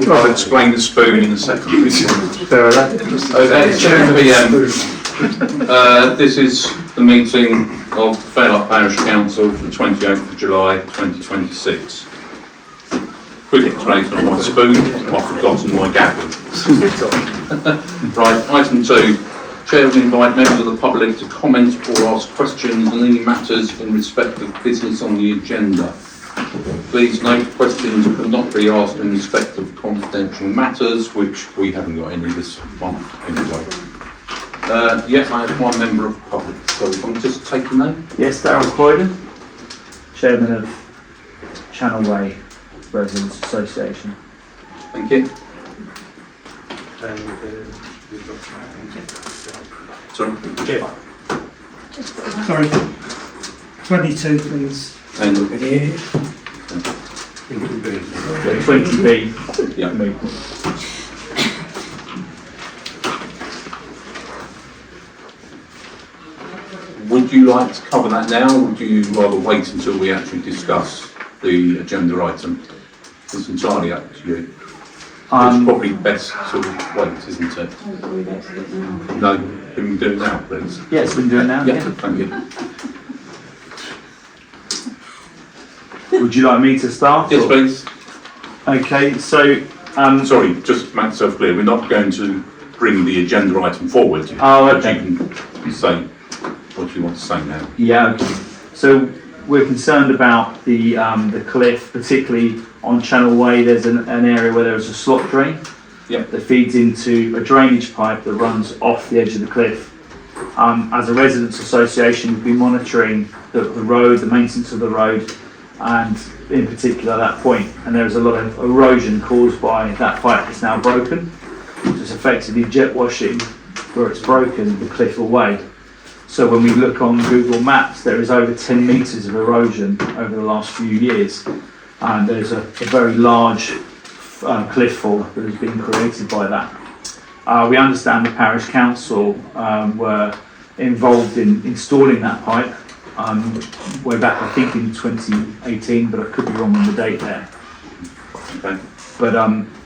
I'll explain the spoon in a second. Okay, 10 p.m. This is the meeting of the Fairlight Parish Council for the 28th of July 2026. Quick explanation of my spoon, I've forgotten my gavel. Right, item 2. Chair will invite members of the public to comment or ask questions on any matters in respect of business on the agenda. Please note questions will not be asked in respect of confidential matters, which we haven't got any this month anyway. Yes, I have one member of the public, so if I'm just take a name. Yes, Darryl Croydon, Chairman of Channel Way Residents Association. Thank you. Sorry. Sorry. 22, please. And 20B. yeah. Would you like to cover that now, or would you rather wait until we actually discuss the agenda item? It's entirely up to you. It's probably best to wait, isn't it? No, can we do it now, please? Yes, we can do it now. Yeah, thank you. Would you like me to start? Yes, please. Okay, so... Sorry, just to make myself clear, we're not going to bring the agenda item forward. Oh, okay. But you can say what you want to say now. Yeah, okay. So we're concerned about the cliff, particularly on Channel Way. There's an area where there's a slot drain that feeds into a drainage pipe that runs off the edge of the cliff. As a residents association, we've been monitoring the road, the maintenance of the road, and in particular that point, and there's a lot of erosion caused by that pipe that's now broken. It's effectively jet washing where it's broken the cliff away. So when we look on Google Maps, there is over 10 metres of erosion over the last few years, and there's a very large cliff fall that has been created by that. We understand the Parish Council were involved in installing that pipe way back, I think in 2018, but I could be wrong on the date there. Okay. But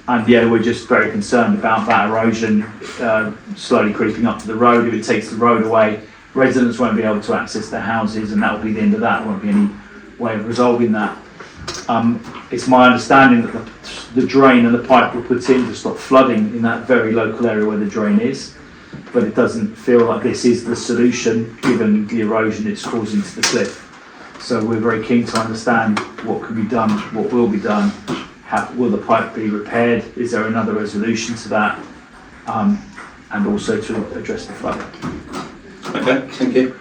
and yeah, we're just very concerned about that erosion slowly creeping up to the road. If it takes the road away, residents won't be able to access their houses, and that will be the end of that. There won't be any way of resolving that. It's my understanding that the drain and the pipe were put in to stop flooding in that very local area where the drain is, but it doesn't feel like this is the solution given the erosion it's causing to the cliff. So we're very keen to understand what can be done, what will be done. Will the pipe be repaired? Is there another resolution to that? And also to address the flood. Okay, thank you.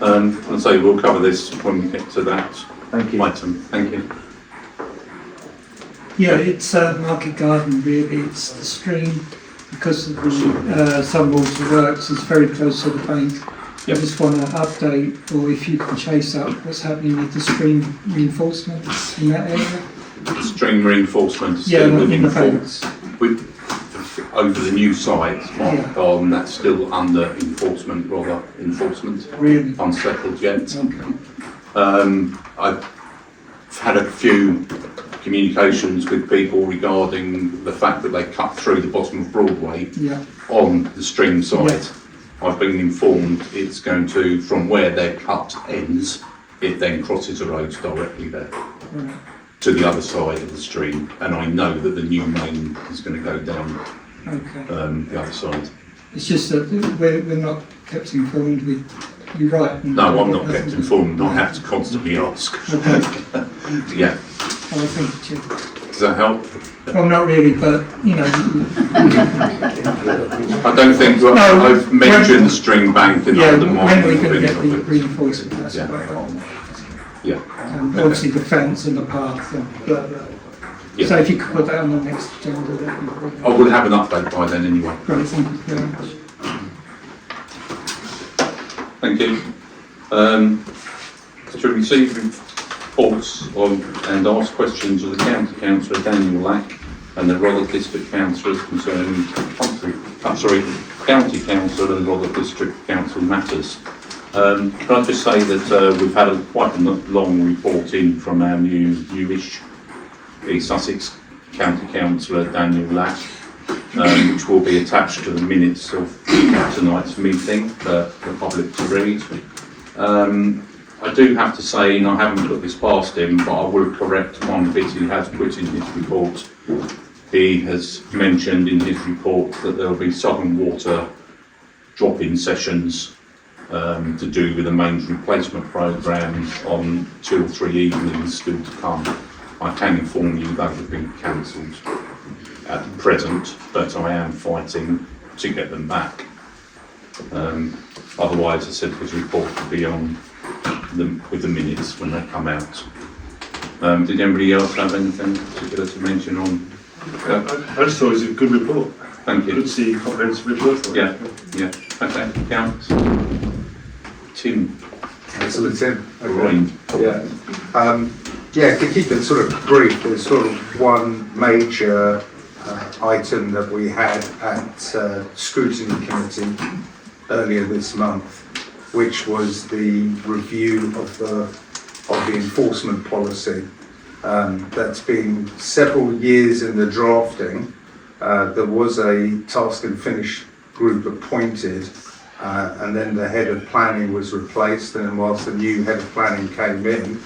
And so we'll cover this when we get to that item. Thank you. Yeah, it's Market Garden really. It's the stream, because of the some water works, it's very close to the bank. I just want to update, or if you can chase up what's happening with the stream reinforcement in that area. Stream reinforcement is Yeah, still in within the full. banks. Over the new site, Yeah. that's still under enforcement, Really? unsettled yet. Okay. I've had a few communications with people regarding the fact that they cut through the bottom of Broadway on the stream side. Yeah. I've been informed it's going to, from where their cut ends, it then crosses the road directly there. Right. To the other side of the stream, and I know that the new main is going to go down the other side. It's just that we're not kept informed with you, right? No, I'm not kept informed. I have to constantly ask. Okay. Yeah. Oh, thank you, Chair. Does that help? Well, not really, but you know. I don't think I've mentioned the string bank and Yeah, undermined when we're going to get the it. reinforcement, that's Yeah. right. Yeah. And obviously the fence and the path and blah blah. Yeah. So if you could put that on the next agenda, that'd be great. I will have an update by then anyway. Great, thank you very much. Thank you. To receive reports on and ask questions of the County Councillor Daniel Lack and the Rother District Councillors concerning County Council and a lot of District Council matters. Can I just say that we've had quite a long report in from our newish East Sussex County Councillor Daniel Lack, which will be attached to the minutes of tonight's meeting for the public to read. I do have to say, and I haven't put this past him, but I will correct one bit he has put in his report. He has mentioned in his report that there will be Southern Water drop-in sessions to do with the mains replacement programme on 2 or 3 evenings still to come. I can inform you those have been cancelled at present, but I am fighting to get them back. Otherwise, I said his report will be on with the minutes when they come out. Did anybody else have anything particular to mention on? I just thought it was a good report. Thank you. Good to see a comprehensive report. Yeah, yeah. Okay, counts. Tim. Excellent, Tim. Green. Yeah. Yeah, to keep it sort of brief, there's sort of one major item that we had at scrutiny committee earlier this month, which was the review of the enforcement policy. That's been several years in the drafting. There was a task and finish group appointed, and then the head of planning was replaced, and whilst the new head of planning came in,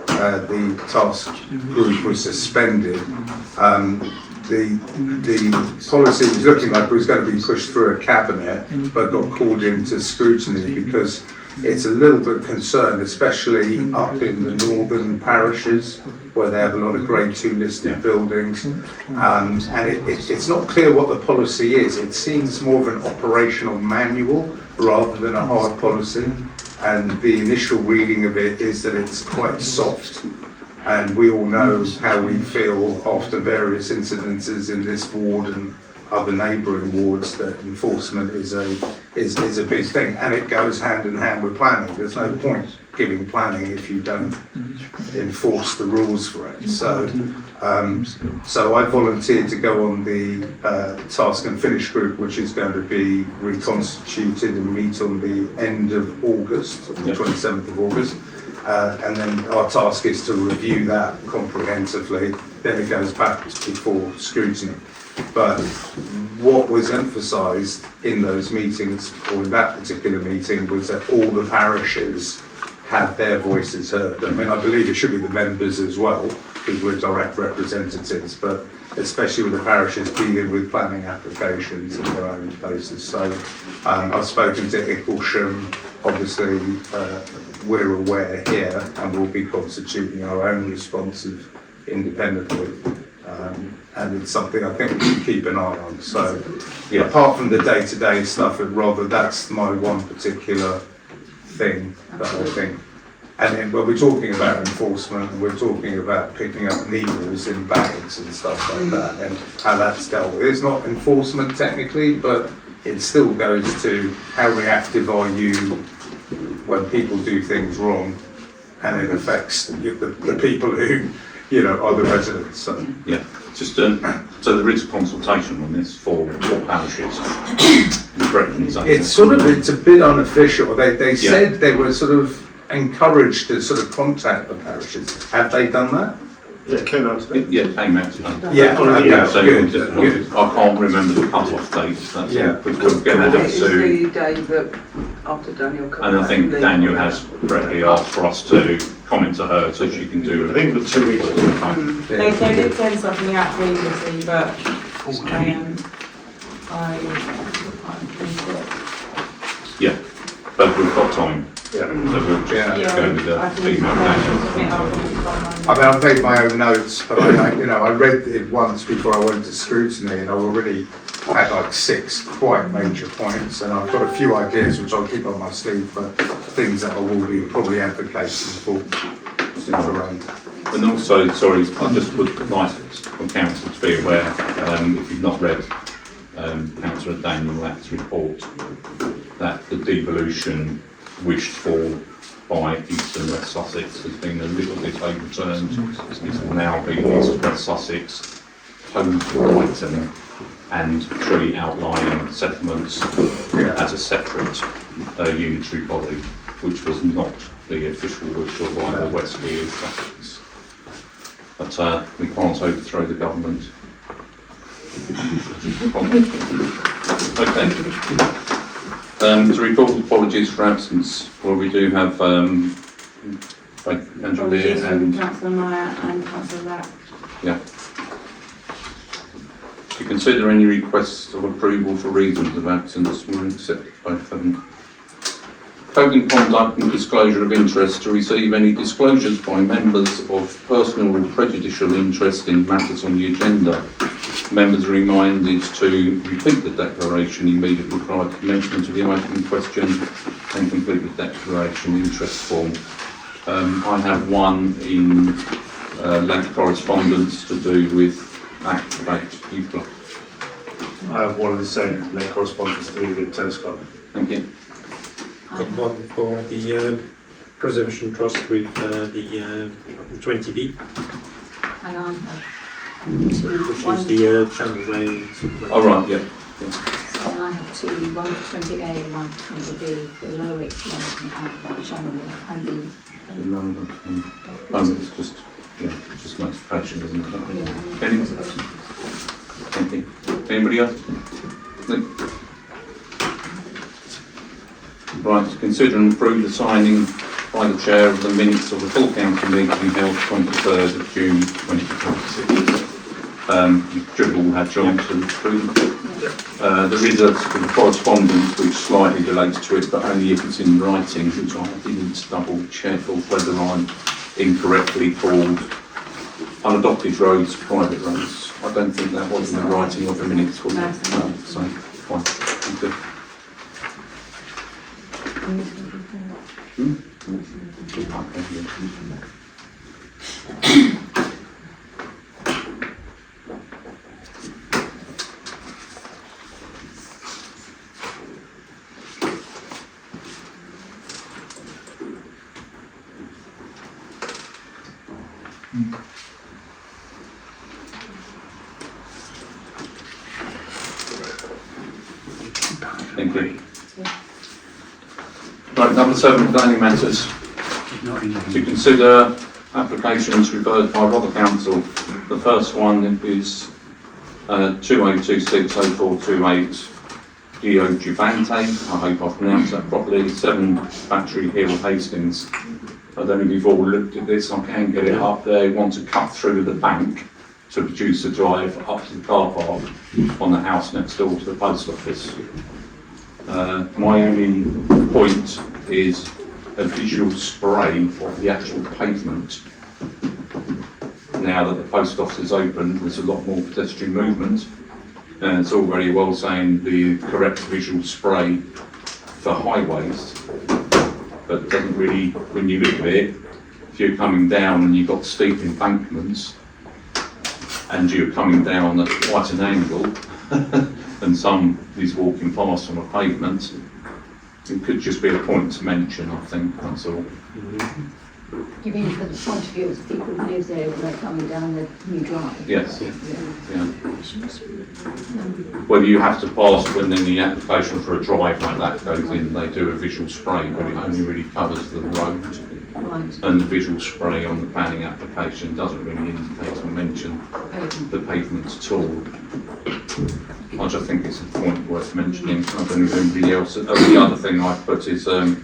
the task group was suspended. The policy was looking like it was going to be pushed through a cabinet, but got called into scrutiny because it's a little bit concerned, especially up in the northern parishes where they have a lot of grade 2 listed buildings, and it's not clear what the policy is. It seems more of an operational manual rather than a hard policy, and the initial reading of it is that it's quite soft, and we all know how we feel after various incidences in this ward and other neighbouring wards that enforcement is a big thing, and it goes hand in hand with planning. There's no point giving planning if you don't enforce the rules for it. So I volunteered to go on the task and finish group, which is going to be reconstituted and meet on the end of August, the 27th of August. And then our task is to review that comprehensively. Then it goes back before scrutiny. But what was emphasised in those meetings, or in that particular meeting, was that all the parishes had their voices heard. I mean, I believe it should be the members as well, because we're direct representatives, but especially with the parishes dealing with planning applications in their own places. So I've spoken to Icklesham. Obviously, we're aware here, and we'll be constituting our own responses independently. And it's something I think we should keep an eye on. So, yeah, apart from the day-to-day stuff, rather that's my one particular thing that I think. And then when we're talking about enforcement, we're talking about picking up needles in bags and stuff like that, and how that's dealt with. It's not enforcement technically, but it still goes to how reactive are you when people do things wrong, and it affects the people who, you know, are the residents. So. Yeah, just so there is a consultation on this for all parishes. It's a bit unofficial. They said they were sort of encouraged to sort of contact the parishes. Have they done that? Yeah, it came out today. Yeah, it came out today. Yeah, so good. I can't remember the cut-off date. That's we could get that It's soon. the day that after Daniel comes. And I think Daniel has correctly asked for us to comment to her so she can do it. I think for 2 weeks. They did send something out previously, but Yeah, but we've got time. Yeah. So we'll just go with the email Daniel. I mean, I've made my own notes, but I read it once before I went to scrutiny, and I already had like 6 quite major points, and I've got a few ideas which I'll keep on my sleeve for things that I will be probably advocating for around. And also, sorry, I just would like for council to be aware, if you've not read Councillor Daniel Lack's report, that the devolution wished for by East and West Sussex has been a little bit overturned. It's now been East and West Sussex, Total item and tree outlining settlements as a separate unitary body, which was not the official wish of either Westley or Sussex. But we can't overthrow the government. Okay. To report apologies for absence, well, we do have both Angela Apologies from and Councillor Meyer and Councillor Lack. to consider any requests of approval for reasons of absence. We'll accept both of them. Code of conduct and disclosure of interest. To receive any disclosures by members of personal or prejudicial interest in matters on the agenda. Members are reminded to repeat the declaration immediately prior to commencement of the item in question and complete the declaration interest form. I have one in late correspondence to do with Activate Youth Club. I have one of the same late correspondence to do with Telescope. Thank you. Got one for the Preservation Trust with the 20B, Hang on. which is the Channel Way. All right, yeah. So I have two, one for 20A and one for 20B, the lower extent and channel and It's just, just notification, isn't it? the Any? Thank you. Anybody else? No? Right, to consider and approve the signing by the chair of the minutes of the full council meeting held 23rd of June 2026. You should have all had chance to approve. There is a sort of correspondence which slightly relates to it, but only if it's in writing, which I didn't double check or whether I'm incorrectly called unadopted roads, private roads. I don't think that was in the writing of the minutes, was it? No. So, fine. Thank you. Thank you. Right, number 7, planning matters. To consider applications referred by Rother Council. The first one is 28260428 Dio Givante. I hope I've pronounced that properly. 7 Battery Hill, Hastings. I don't know if you've all looked at this. I can get it up. They want to cut through the bank to produce a drive up to the car park on the house next door to the post office. My only point is a visual spray of the actual pavement. Now that the post office is open, there's a lot more pedestrian movement, and it's all very well saying the correct visual spray for highways, but it doesn't really, when you look at it, if you're coming down and you've got steep embankments and you're coming down at quite an angle and some is walking past on a pavement, it could just be a point to mention, I think, that's all. You mean from the point of view of the people who live there when they're coming down the new drive? Yes. Yeah. Well, you have to pass when then the application for a drive like that goes in, they do a visual spray, but it only really covers the road. Right. And the visual spray on the planning application doesn't really indicate or mention the pavement at all. I just think it's a point worth mentioning. I don't know if anybody else. The other thing I put is the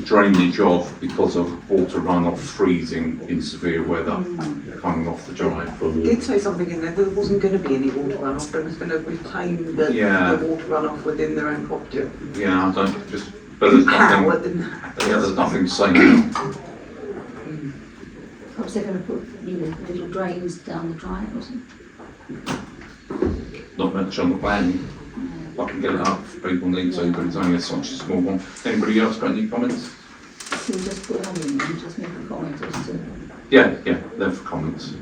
drainage of, because of water runoff freezing in severe weather coming off the drive. You did say something in there that there wasn't going to be any water runoff, but it was going to retain the water runoff within their own property. Yeah, I don't just. But there's nothing. There's nothing saying. Perhaps they're going to put little drains down the drive or something. Not much on the plan. I can get it up if people need to, but it's only such a small one. Anybody else got any comments? Can we just put that in and just make a comment as to... Yeah, they're for comments.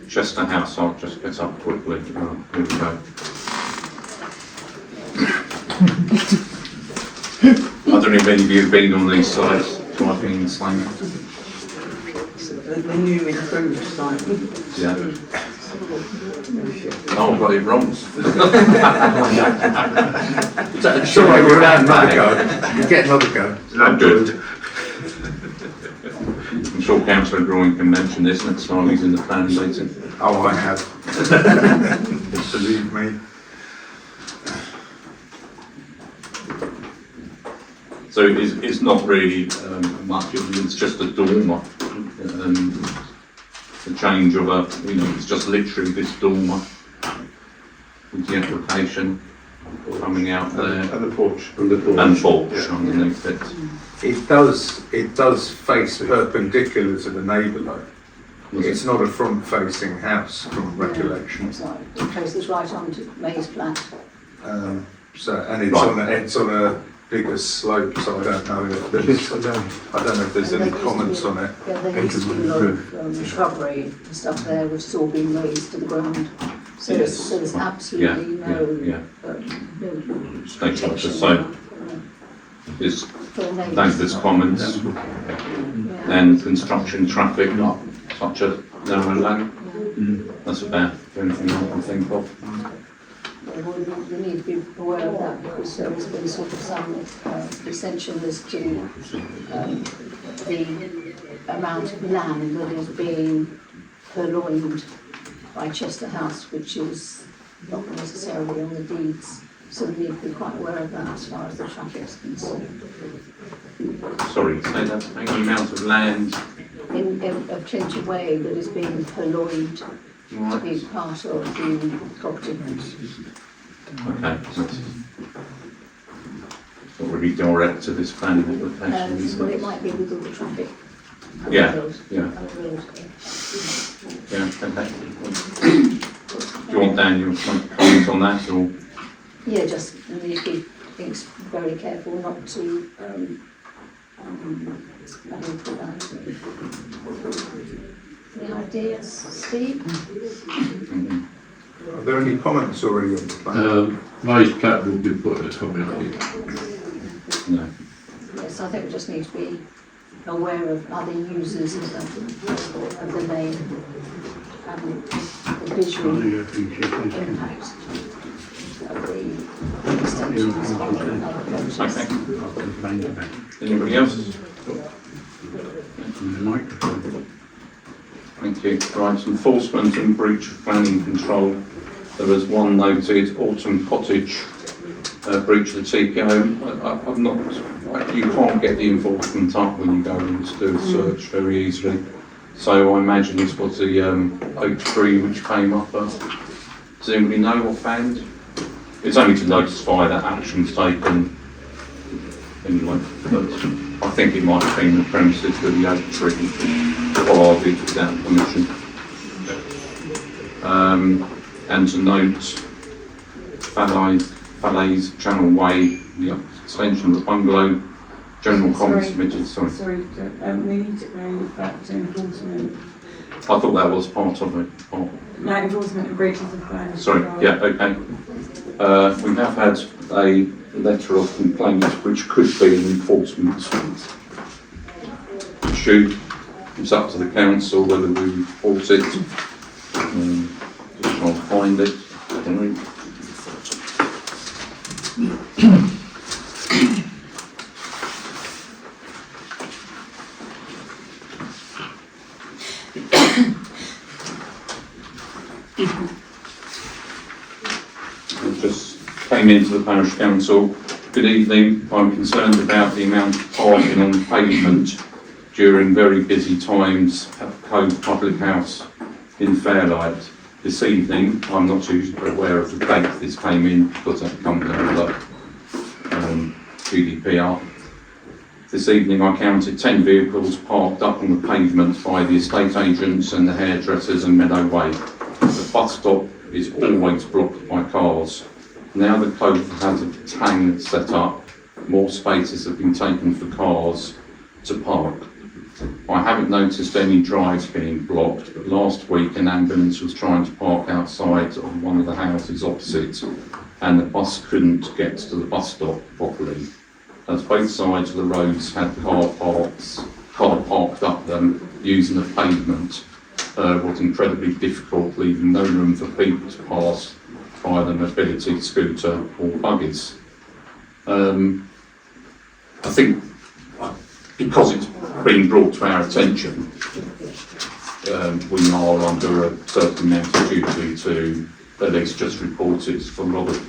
Chester House, I'll just get up quickly. Here we go. I don't know if any of you have been on these sites, driving in Slang. the new improved site. Yeah. Oh, I got it wrong. Sure, you're allowed another go. You get another go. I'm good. I'm sure Councillor Groin can mention this next time he's in the planning meeting. Oh, I have. Believe me. So it's not really much, it's just a dormer. The change of it's just literally this dormer with the application coming out there. And the porch. And porch underneath it. It does face perpendicular to the neighbour though. It's not a front-facing house from recollection. It's not, it faces right onto May's flat. And Right. it's on a bigger slope, so I don't know if there's any comments on it. Yeah, there used to be a lot of shrubbery and stuff there, which has all been raised to the ground. So, Yes. so there's absolutely no State protection. so it's for the neighbours. thanks to comments Yeah. and construction traffic, not such a narrow lane. That's about the only thing I can think of. Yeah, well, we need to be aware of that because there has been sort of some dissension as to the amount of land that is being purloined by Chester House, which is not necessarily on the deeds. So we need to be quite aware of that as far as the traffic is concerned. Sorry, say that, the amount of land. Of Clinton Way that is being purloined to Right. be part of the property. Okay, so it's not really direct to this planning application, is Well, it it? might be with all the traffic. Yeah, on the road, yeah. on the road. Yeah, okay. Do you want Daniel to comment on that, or? Yeah, just we need to be very careful not to any ideas, Steve? Are there any comments already on the plan? Raised cap will be put at the top of it. No. Yes, I think we just need to be aware of other users of the lane and the visual impact of the extensions of other projects. Okay. Anybody else? Thank you. Right, enforcement and breach of planning control. There was one noted, Autumn Cottage, breach of the TPO. I've not, you can't get the enforcement up when you go in to do a search very easily. So I imagine this was the oak tree which came up. Does anybody know offhand? It's only to notify that action's taken anyway, but I think it might have been the premises with the oak tree guarded without permission. And to note, Fairlight Channel Way, the extension of the bungalow, general comments submitted, sorry. Sorry, we need to go back to enforcement. I thought that was part of it. Oh, No, enforcement and breaches of plan. sorry, yeah, okay. We have had a letter of complaint which could be an enforcement issue. It's up to the council whether we report it. Just try and find it. I just came into the parish council. Good evening. I'm concerned about the amount of parking on the pavement during very busy times at Cove Public House in Fairlight. This evening, I'm not too aware of the date this came in because that comes under GDPR. This evening I counted 10 vehicles parked up on the pavement by the estate agents and the hairdressers and Meadow Way. The bus stop is always blocked by cars. Now the Cove has a tang set up, more spaces have been taken for cars to park. I haven't noticed any drives being blocked, but last week an ambulance was trying to park outside of one of the houses opposite and the bus couldn't get to the bus stop properly, as both sides of the roads had car parked up them using the pavement was incredibly difficult, leaving no room for people to pass via the mobility scooter or buggies. I think because it's been brought to our attention, we are under a certain amount of duty to at least just report it for Robert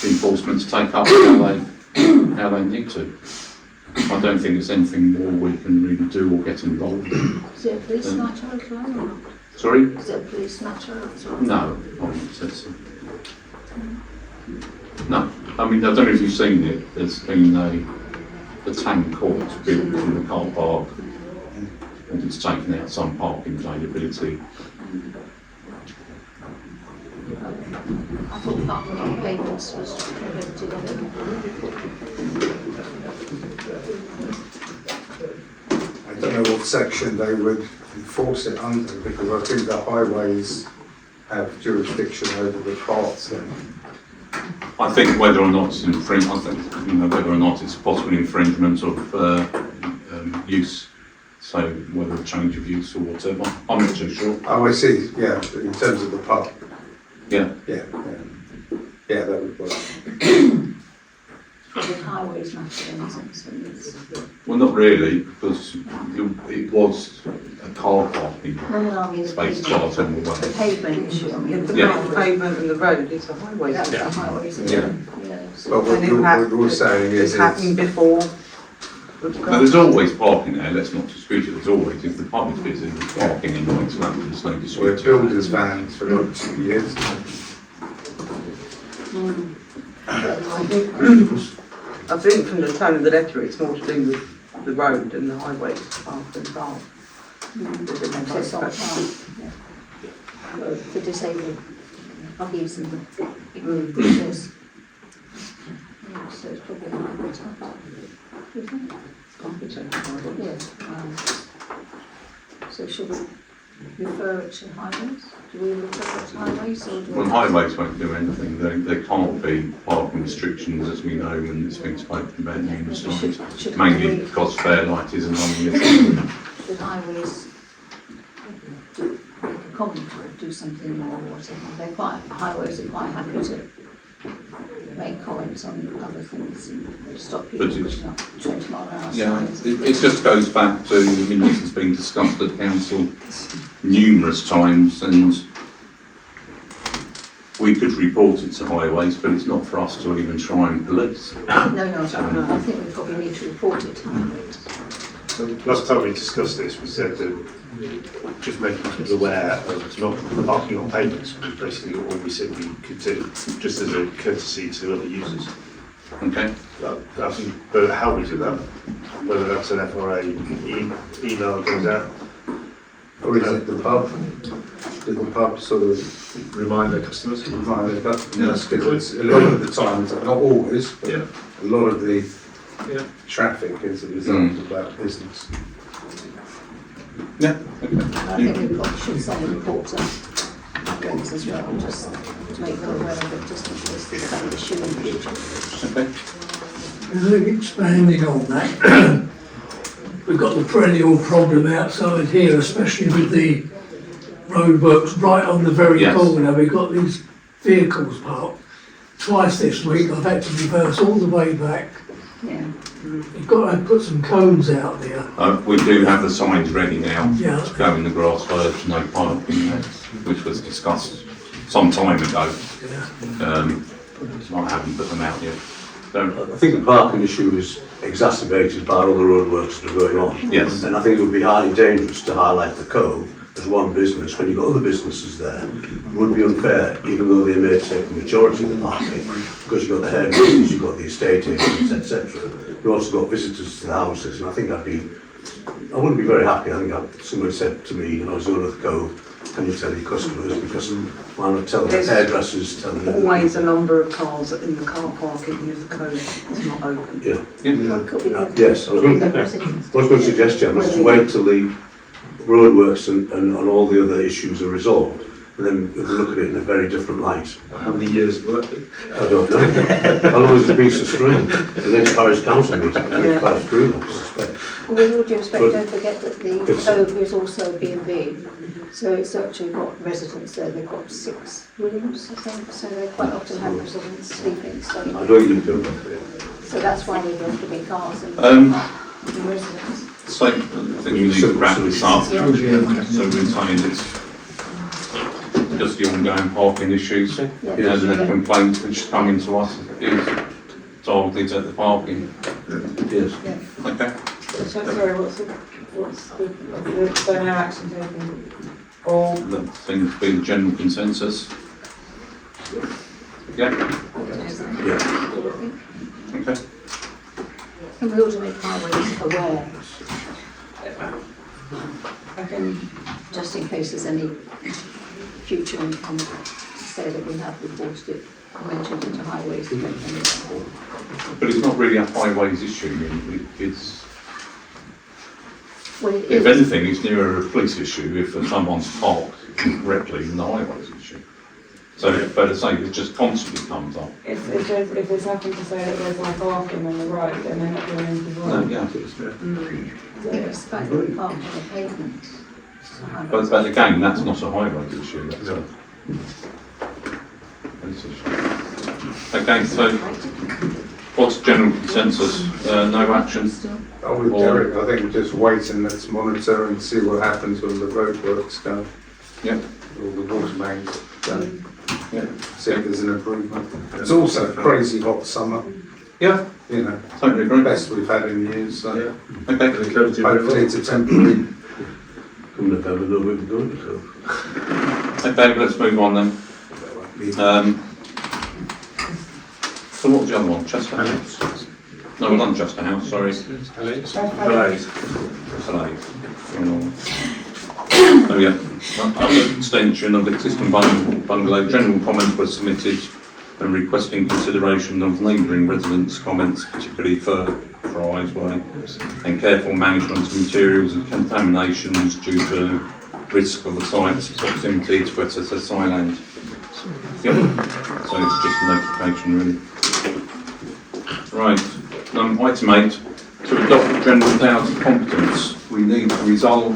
enforcement to take up how they need to. I don't think there's anything more we can really do or get involved in. Is it a police matter as well or not? Sorry? Is it a police matter as well? No, I wouldn't say so. No, I mean, I don't know if you've seen it, there's been a tank court built in the car park and it's taken out some parking availability. I thought parking on pavements was prohibited. I don't know what section they would enforce it under, because I think the highways have jurisdiction over the parts then. I think whether or not it's infringement, I think, whether or not it's a possible infringement of use, so whether a change of use or whatever, I'm not too sure. Oh, I see, yeah, in terms of the pub. Yeah. Yeah, that would work. The highways matter in essence. Well, not really, because it was a car parking No, I mean space part on the way. the pavement issue. I mean, The Yeah. pavement and the road, it's a highway. that's isn't the it? highways. Yeah. So But what you're saying is It's happened before. Now, there's always parking there, let's not dispute it, there's always, if the pub is busy, there's parking in Lloyd's Lane, there's no we're dispute. builders vans for like 2 years. I think from the tone of the letter, it's more to do with the road and the highway path and bar. access on path, yeah. For disabled buggies and pushers. Yeah, so it's probably a hybrid type, isn't it? Yeah. So should we refer it to highways? Do we refer it to highways or do we? Well, highways won't do anything, there can't be parking restrictions, as we know, and it's been spoken about numerous times, mainly because Fairlight isn't on the list. Should highways make a comment or do something more or whatever? Highways are quite happy to make comments on other things and stop people But it's- pushing up 20 mile an hour Yeah, signs. it just goes back to, I mean, this has been discussed at council numerous times, and we could report it to highways, but it's not for us to even try and police. No, I think we probably need to report it to highways. So last time we discussed this, we said that just making people aware of not parking on pavements was basically all we said we could do, just as a courtesy to other users. Okay? I think, but how we do that, whether that's an FRA email goes out, Or is it the pub? Did the pub sort of remind their customers? remind the customers? Because a lot of the time, not always, but Yeah. a lot of the Yeah. traffic is a result of that business. Yeah. I think we probably should send a report to highways as well, just to make them aware of it, just in case there's some issue in the future. Okay. I think expanding on that, we've got the perennial problem outside here, especially with the roadworks right on the very Yes. corner. We've got these vehicles parked. Twice this week I've had to reverse all the way back. Yeah. You've got to put some cones out there. We do have the signs ready now Yeah. to go in the grass verge, no parking there, which was discussed some time ago. I haven't put them out yet. I think the parking issue is exacerbated by all the roadworks that are going on. Yes. And I think it would be highly dangerous to highlight the Cove as one business when you've got other businesses there. It would be unfair, even though they may take the majority of the parking, because you've got the hairdressers, you've got the estate agents, etc. You've also got visitors to the houses, and I think I wouldn't be very happy. I think somebody said to me, I was owner of the Cove, can you tell your customers, because why not tell the There's hairdressers, tell them. Always a number of cars in the car parking if the code is not open. Yeah. Could be the- Yes, I was going to suggest, Jan, let's wait till the roadworks and all the other issues are resolved, and then we look at it in a very different light. How many years work? I don't know. How long has it been since screen? The next parish council meeting, the next parish screen, I suspect. Well, with all due respect, don't forget that the Cove is also B&B. So it's actually got residents there, they've got 6 rooms, I think, so they quite often have residents sleeping, I so, know you do. so that's why they go to big cars and residents. So I think we need to wrap this up. So we're saying it's just the ongoing parking issues. And the complaint which come into us is targeted at the parking. Yes. Okay. Sorry, what's the no action taken? Or That seems to be the general consensus. Yeah. Yeah. Okay. And we ought to make highways aware, just in case there's any future income, to say that we have reported it, mentioned into highways to make them aware. But it's not really a highways issue. It's, Well, it if is. anything, it's nearer a police issue if someone's parked incorrectly than the highways issue. So, but I say, it just constantly comes up. if there's nothing to say that there's like parking on the road, then they're not doing anything No, wrong. yeah. It's the fact that we park on the pavement. But again, that's not a highways issue, that's a police issue. Okay, so what's general consensus? No action? I'm with Derek, I think we just wait and let's monitor and see what happens when the roadworks done. Yeah. Or the water mains done. Yeah. See if there's an improvement. It's also a crazy hot summer, Yeah, you know, totally agree. best we've had in years, so Okay. hopefully it's a temporary. Come November, no way to go. Okay, let's move on then. So what was the other one? Chester House? No, we're not Chester House, sorry. Oh yeah, under extension of existing bungalow, general comments were submitted and requesting consideration of neighbouring residents' comments, particularly for Eyesway, and careful management of materials and contaminations due to risk of the site's proximity to SSI land. Yep, so it's just a notification really. Right, item 8, to adopt the general powers of competence, we need to resolve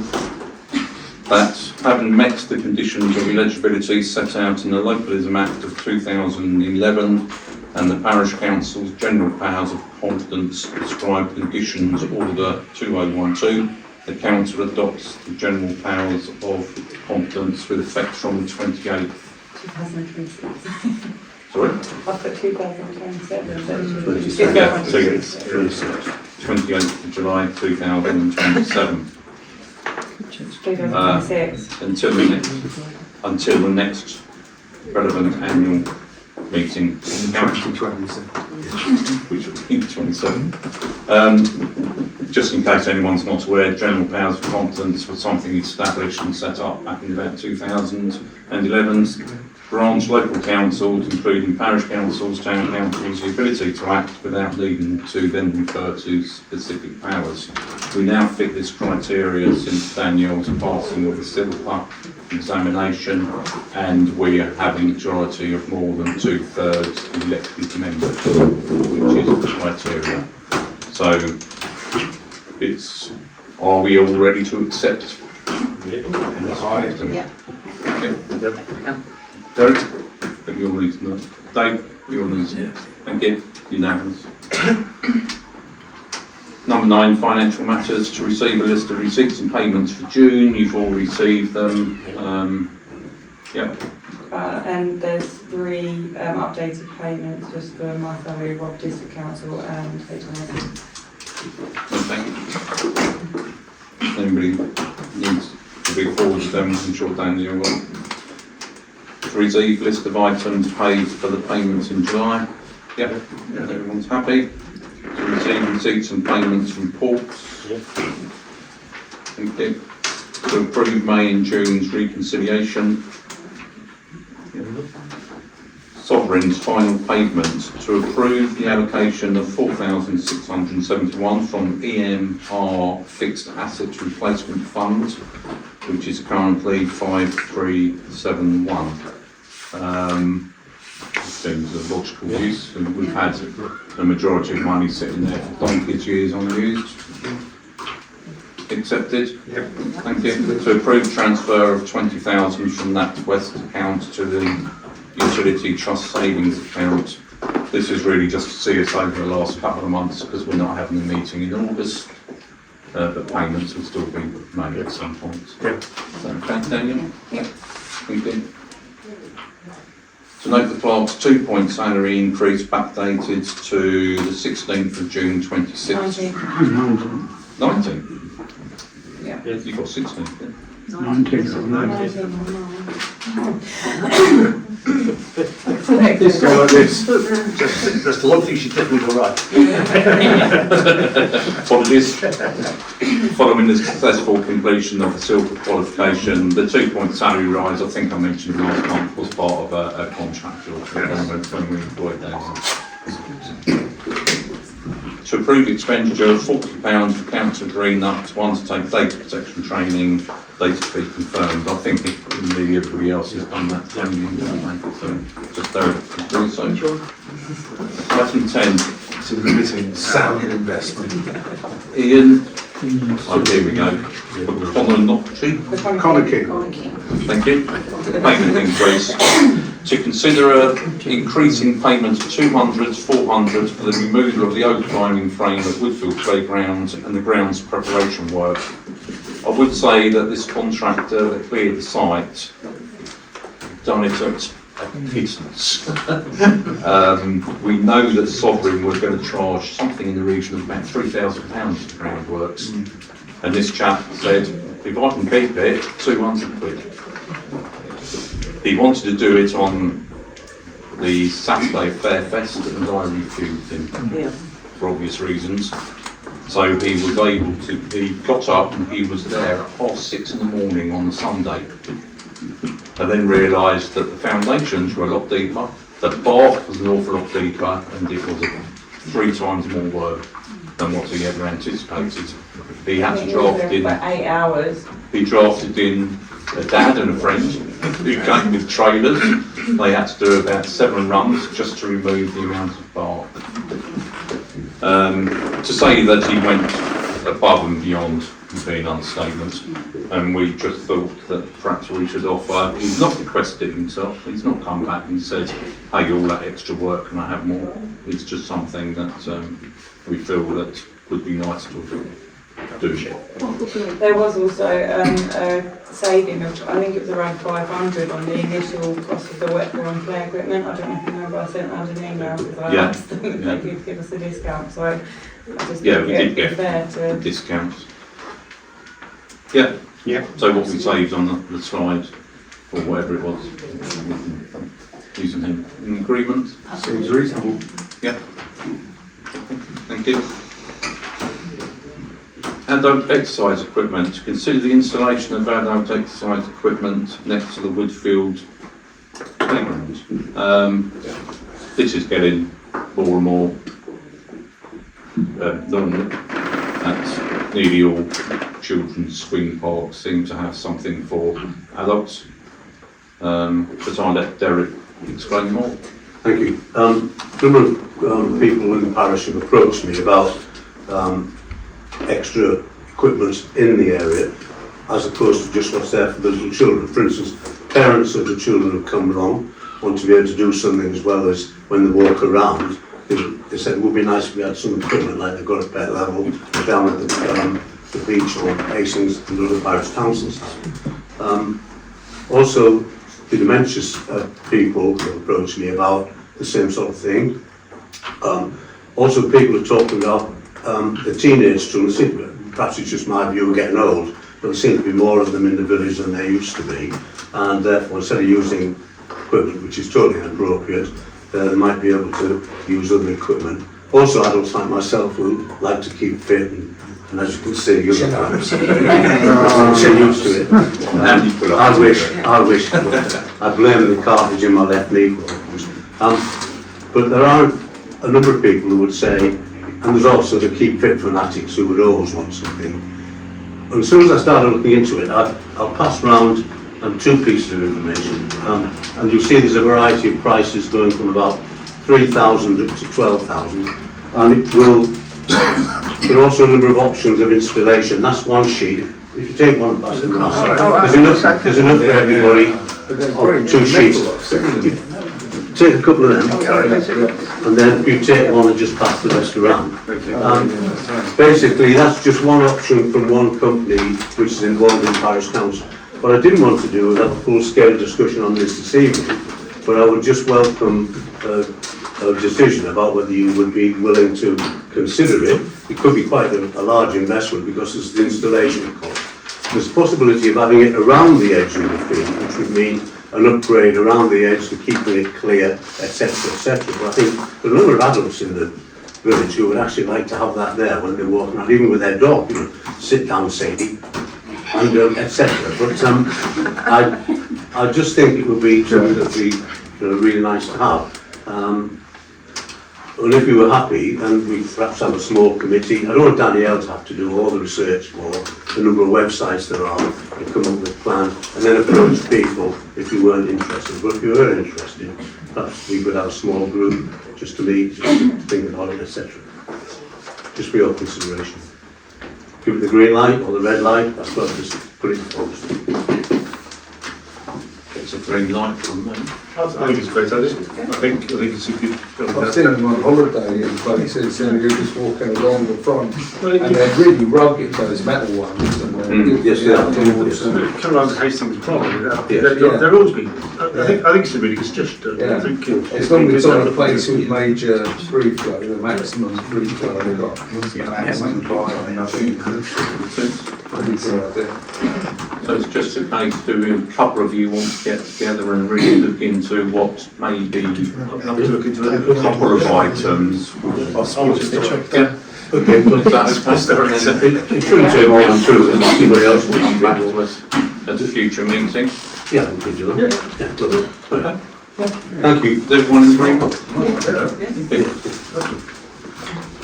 that having met the conditions of eligibility set out in the Localism Act of 2011 and the Parish Council's general powers of competence prescribed conditions order 2012, the Council adopts the general powers of competence with effect from the 28th. 2026. Sorry? I've got 2027. 28th of July 2027. 2026. Until the next relevant annual meeting of the council, which will be 27. Just in case anyone's not aware, general powers of competence was something established and set up back in about 2011. Grants local councils, including parish councils, town councils, the ability to act without needing to then refer to specific powers. We now fit this criteria since Daniel's passing of the silver examination, and we have a majority of more than 2/3 elected members, which is the criteria. So it's, are we all ready to accept? Yeah. Derek, you all need to know. Dave, you all need to know. Thank you. Unanimous. Number 9, financial matters. To receive a list of receipts and payments for June. You've all received them. And there's 3 updated payments just for my salary, Rob District Council and HMRC. Okay. Anybody needs to be forwarded to them? I'm sure Daniel will. To receive list of items paid for the payments in July. Yep, everyone's happy. To receive receipts and payments from ports. Thank you. To approve May and June's reconciliation. Sovereign's final payment. To approve the allocation of 4,671 from EMR Fixed Assets Replacement Fund which is currently 5371. Seems a logical use, and we've had the majority of money sitting there for donkey's years unused. Accepted? Yep. Thank you. To approve transfer of 20,000 from that West account to the utility trust savings account. This is really just to see us over the last couple of months because we're not having a meeting in August, but payments will still be made at some point. Yep. So, okay, Daniel? Yep. Thank you. To note the clerk's 2-point salary increase backdated to the 16th of June 26. 19? Yeah. Yes, you got 16. Yeah. 19. This go like this. That's the one thing she definitely got right. Apologies. Following the successful completion of the silver qualification, the 2-point salary rise, I think I mentioned last month, was part of a contractual agreement when we employed those. To approve expenditure of £40 for Councillor Green up to one to take data protection training, data to be confirmed. I think everybody else has done that training, haven't they? So just there to do so. Item 10. It's a limiting sound investment. Ian. Oh, here we go. Conakry. Thank you. Payment increase. To consider increasing payment to 200 to 400 for the removal of the oak climbing frame at Woodfield Playground and the grounds preparation work. I would say that this contractor that cleared the site done it at a pittance. We know that Sovereign were going to charge something in the region of about £3,000 for groundworks, and this chap said, if I can keep it, 200 quid. He wanted to do it on the Saturday Fairfest, and I refused him for obvious reasons. So he was able to, he got up and he was there at 6:30 in the morning on the Sunday. And then realised that the foundations were a lot deeper, the bark was an awful lot deeper, and it was 3 times more work than what he ever anticipated. He had to draft in, 8 hours. he drafted in a dad and a friend who came with trailers. They had to do about 7 runs just to remove the amount of bark. To say that he went above and beyond would be an understatement, and we just thought that perhaps we should offer. He's not requested it himself, he's not come back and said, hey, all that extra work, can I have more? It's just something that we feel that would be nice to do. There was also a saving of, I think it was around 500 on the initial cost of the wet ground play equipment. I don't know if you remember, I sent out an email because I asked them if they could give us a discount. So I just we did get fair to discounts. Yeah. So what we saved on the slide, or whatever it was, using him in agreement. Seems reasonable. Yeah. Thank you. Adult exercise equipment. To consider the installation of adult exercise equipment next to the Woodfield playground. This is getting more and more normal. That's nearly all children's swing parks seem to have something for adults. But I'll let Derek explain more. Thank you. A number of people in the parish have approached me about extra equipment in the area, as opposed to just what's there for the little children. For instance, parents of the children who come along want to be able to do something as well as when they walk around. They said it would be nice if we had some equipment like they've got at Pet Level, down at the beach or Hastings and other parish councils. Also, the dementia people have approached me about the same sort of thing. Also, people are talking about the teenage children. Perhaps it's just my view of getting old, but there seem to be more of them in the village than there used to be, and therefore instead of using equipment which is totally inappropriate, they might be able to use other equipment. Also, adults like myself who like to keep fit, and as you can see, you're not used to it. I wish. I blame the cartilage in my left knee. But there are a number of people who would say, and there's also the keep fit fanatics who would always want something. And as soon as I started looking into it, I'll pass round two pieces of information. And you'll see there's a variety of prices going from about 3,000 up to 12,000. And it will, there are also a number of options of installation. That's one sheet. If you take one, pass it around. There's enough for everybody on 2 sheets. Take a couple of them, and then you take one and just pass the rest around. Basically, that's just one option from one company which is involved in Parish Council. What I didn't want to do was have a full-scale discussion on this evening, but I would just welcome a decision about whether you would be willing to consider it. It could be quite a large investment because there's the installation cost. There's a possibility of having it around the edge of the field, which would mean an upgrade around the edge to keeping it clear, etc., etc. But I think there are a number of adults in the village who would actually like to have that there when they're walking around, even with their dog. You know, sit down, Sadie, and etc. But I just think it would be something that would be really nice to have. And if you were happy, then we perhaps have a small committee. I don't want Danielle to have to do all the research for the number of websites there are and come up with a plan and then approach people if you weren't interested. But if you were interested, perhaps we could have a small group just to meet, just to think about it, etc. Just for your consideration. Give it the green light or the red light, that's what I've just put it forward. It's a green light from me. I think it's a great idea. I think it's a good. I've seen them on holiday in places and you're just walking along the front and they're really rugged, those metal ones. And Yes, they are. Come around to Hastings Park. They're always been. I think it's a really good suggestion. Yeah. I think as long as it's on a place with major free flow, the maximum free flow they've got. Maximum buy, I think. Pretty good idea. So it's just a case to a couple of you want to get together and really look into what may be a couple of items. Yeah. Okay, well, That's it shouldn't take more than 2 and anybody else will come come back back. to us at a future meeting. Yeah, we could do that. Yeah, lovely. Thank you. Is everyone in agreement?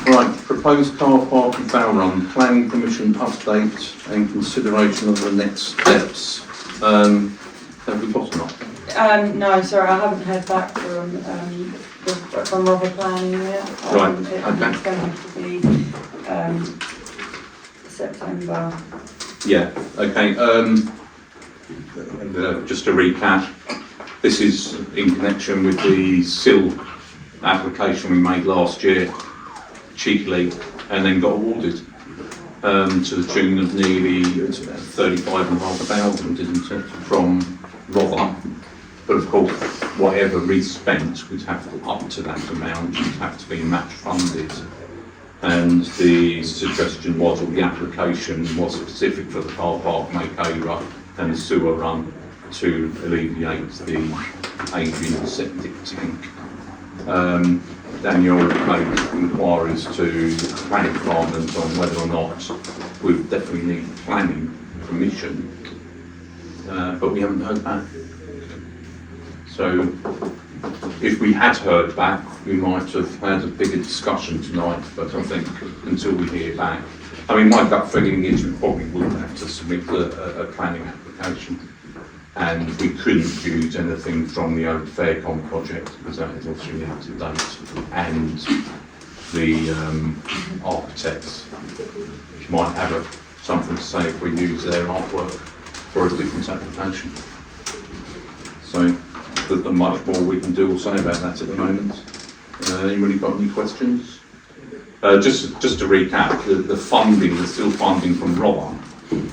Right, proposed car park and foul run, planning commission update and consideration of the next steps. Have we got enough? No, sorry, I haven't heard back from Robert Planning yet. Right, It's okay. going to have to be September. Yeah, okay. Just to recap, this is in connection with the SIL application we made last year, cheekily, and then got awarded to the tune of nearly 35,500, isn't it, from Rother. But of course, whatever is spent would have to, up to that amount, would have to be match funded. And the suggestion was, or the application was specific for the car park makeover and the sewer run to alleviate the aging septic tank. Daniel made inquiries to the planning department on whether or not we would definitely need planning permission, but we haven't heard back. So if we had heard back, we might have had a bigger discussion tonight, but I think until we hear back, I mean, my gut feeling is we probably will have to submit a planning application. And we couldn't use anything from the old Faircom project because that is obviously up to date. And the architects might have something to say if we use their artwork for a different application. So there's not much more we can do or say about that at the moment. Anybody got any questions? Just to recap, the funding, the still funding from ROA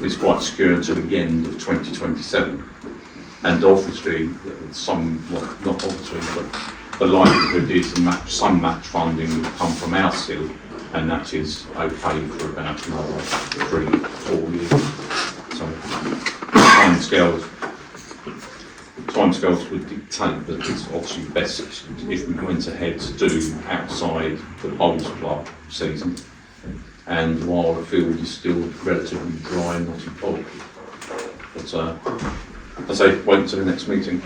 is quite secure until the end of 2027. And obviously, not obviously, but the likelihood is some match funding will come from our SIL, and that is okay for about another 3-4 years. So timescales would dictate that it's obviously best if we went ahead to do outside the bowls club season, and while the field is still relatively dry and not involved. But I say wait until the next meeting.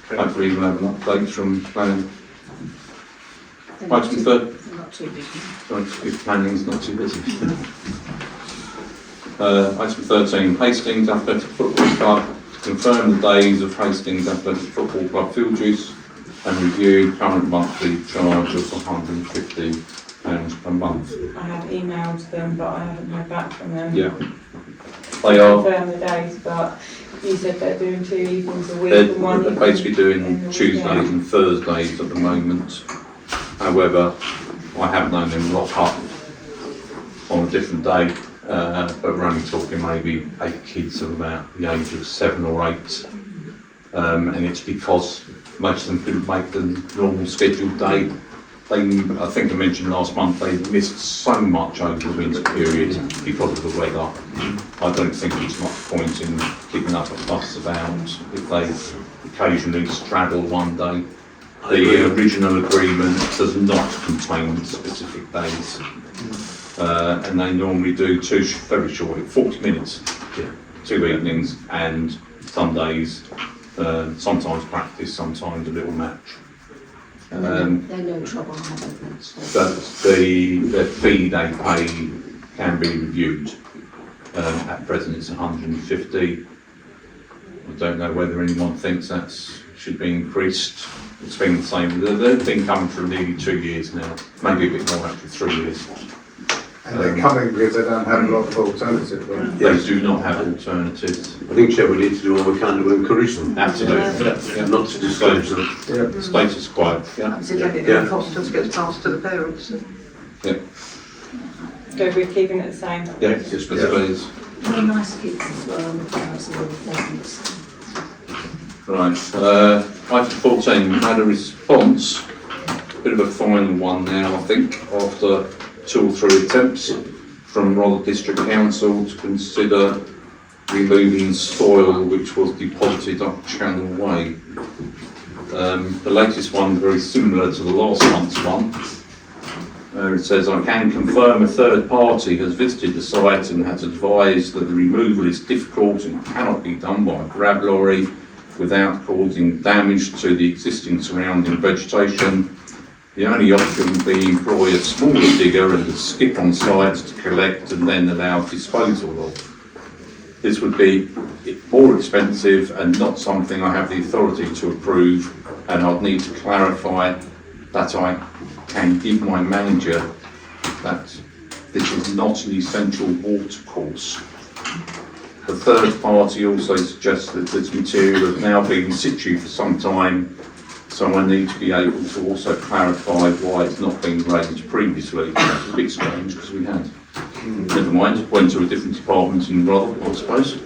Hopefully we'll have an update from planning. Item third. Not too busy. Sorry, if planning's not too busy. Item 13, Hastings Athletic Football Club, confirm the days of Hastings Athletic Football Club field use and review current monthly charge of £150 per month. I have emailed them, but I haven't heard back from them. Yeah. They are. Confirm the days, but you said they're doing 2 evenings a week They're, and one they're evening basically doing in the Tuesdays weekend. and Thursdays at the moment. However, I have known them lock up on a different day, but we're only talking maybe 8 kids of about the age of 7 or 8. And it's because most of them couldn't make the normal scheduled day. I think I mentioned last month, they missed so much over the winter period because of the weather. I don't think there's much point in keeping up a fuss about if they occasionally straddle one day. The original agreement does not contain specific days. And they normally do 2 very short, 40 minutes, 2 evenings, and some days, sometimes practice, sometimes a little match. They're no trouble having them. But the fee they pay can be reviewed. At present it's 150. I don't know whether anyone thinks that should be increased. It's been the same. They've been coming for nearly 2 years now, maybe a bit more actually, 3 years. And they're coming because they don't have a lot of alternatives. They do not have alternatives. I think, Chair, we need to do all we can to encourage them. Absolutely. Yeah. Not to discourage them. Yeah. Status quo. Yeah. Incidentally, Yeah. the cost just gets passed to the parents. So we're keeping it the same. Yeah, yes, please. They're nice kids as well, and the parents are really pleasant. Right, item 14, we had a response, a bit of a final one now, I think, after 2 or 3 attempts from Rother District Council to consider removing soil which was deposited up Channel Way. The latest one, very similar to the last month's one. It says, I can confirm a third party has visited the site and has advised that the removal is difficult and cannot be done by a grab lorry without causing damage to the existing surrounding vegetation. The only option would be employ a smaller digger and a skip on site to collect and then allow disposal of. This would be more expensive and not something I have the authority to approve, and I'd need to clarify that I can give my manager that this is not an essential water course. The third party also suggests that this material has now been in situ for some time, so I need to be able to also clarify why it's not been raised previously. That's a bit strange because we had. Never mind, went to a different department in Rother, I suppose.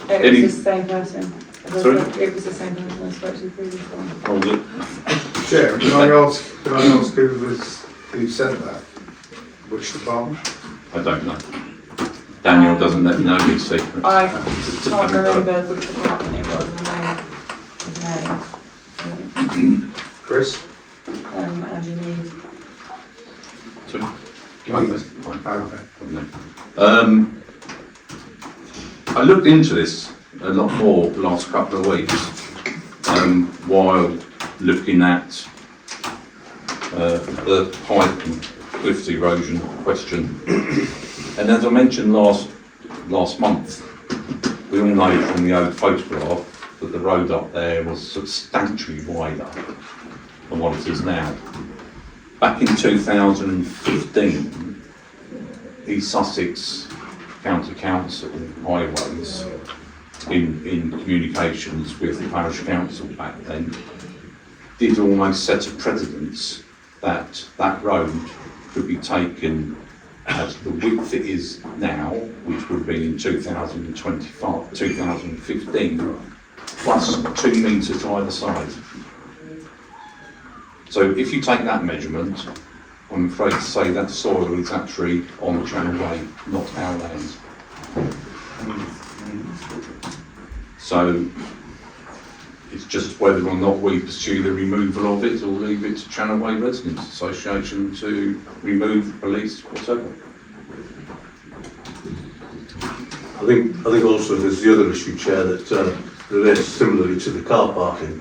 It was the same person. Sorry? It was the same person I spoke to previously. Hold it. Chair, can I ask who sent that? Which department? I don't know. Daniel doesn't let me know his secrets. I can't remember which department it was, his name. Chris? As you need. Sorry? Okay. I looked into this a lot more the last couple of weeks while looking at the pipe and cliff erosion question. And as I mentioned last month, we all know from the old photograph that the road up there was substantially wider than what it is now. Back in 2015, East Sussex County Council Highways, in communications with the Parish Council back then, did almost set a precedence that that road could be taken at the width it is now, which would have been in 2015, plus 2 metres either side. So if you take that measurement, I'm afraid to say that soil is actually on Channel Way, not our land. So it's just whether or not we pursue the removal of it or leave it to Channel Way Residents Association to remove, police, whatever. I think also there's the other issue, Chair, that relates similarly to the car parking.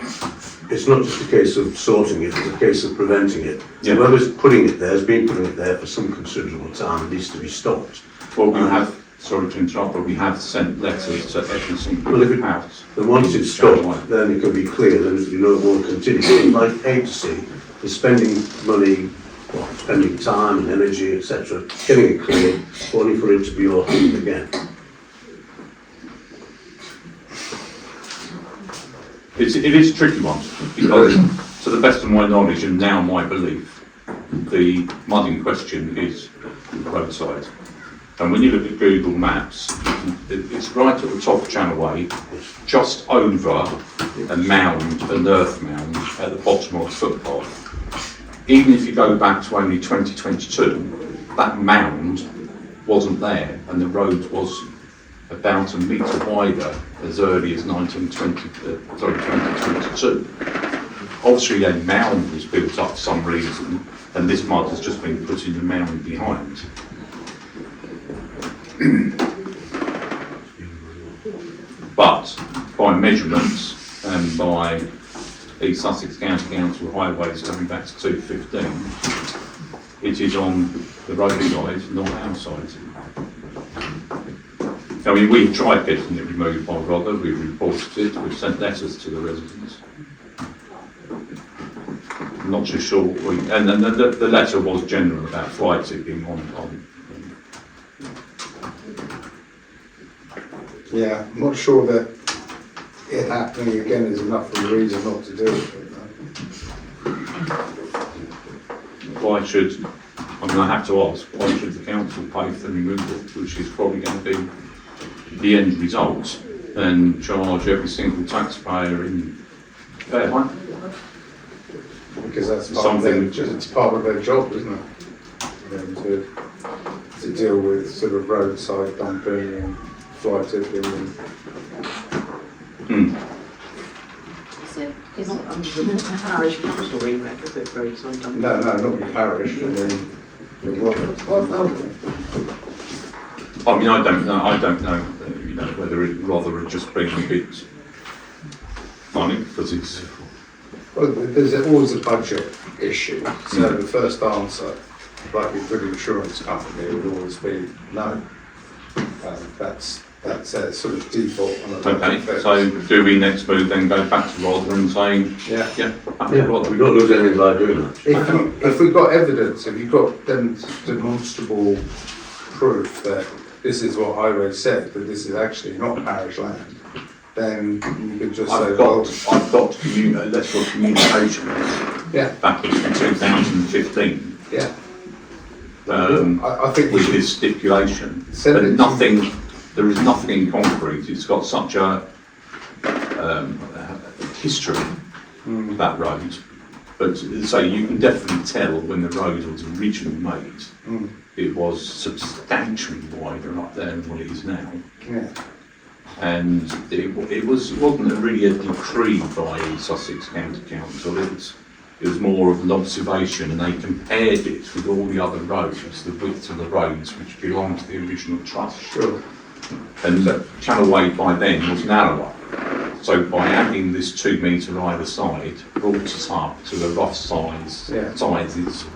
It's not just a case of sorting it, it's a case of preventing it. Yeah. Whoever's putting it there has been putting it there for some considerable time, it needs to be stopped. Well, we have sorry to interrupt, but we have sent letters to every single house. And once it's stopped, then it can be clear, then you know it won't continue. Like agency is spending money, spending time and energy, etc., getting it cleared, only for it to be opened again. It is a tricky one, because to the best of my knowledge and now my belief, the mud in question is roadside. And when you look at Google Maps, it's right at the top of Channel just over a mound, an earth mound at the bottom of the footpath. Even if you go back to only 2022, that mound wasn't there, and the road was about a metre wider as early as 2022. Obviously a mound was built up for some reason, and this mud has just been put in the mound behind. But by measurements and by the Sussex County Council highways going back to 2015, it is on the roadside, not our side. I mean, we've tried getting it removed by Rother, we've reported it, we've sent letters to the residents. I'm not too sure, and then the letter was general about fly tipping on. Yeah, I'm not sure that it happening again is enough of a reason not to do it. Why should, I mean, I have to ask, why should the council pay for the removal, which is probably going to be the end result, and charge every single taxpayer in Fairlight? Because that's part of their, it's part of their job, isn't it? To deal with sort of roadside dumping and fly tipping and... So, is it Parish Council remit, is it roadside dumping? No, not the parish, I mean, I mean, I don't know, you know, whether it rather had just been a bit funny, because it's... Well, there's always a budget issue, so the first answer, like with an insurance company, would always be no. That's a sort of default on a Okay, so do we next move then go back to Rother and saying, Yeah, we don't lose anything by doing that. If we've got evidence, if you've got demonstrable proof that this is what Highway said, that this is actually not parish land, then you could just say, I've got a letter of communication back in 2015. Yeah. I think with this stipulation, but nothing. There is nothing in concrete. It's got such a history, that road. But say you can definitely tell when the road was originally made, it was substantially wider up there than what it is now. Yeah. And it wasn't really a decree by Sussex County Council. It was more of an observation, and they compared it with all the other roads, the width of the roads which belonged to the original trust. Sure. And Channel Way by then was narrower. So by adding this 2 metre either side, brought us up to the rough sizes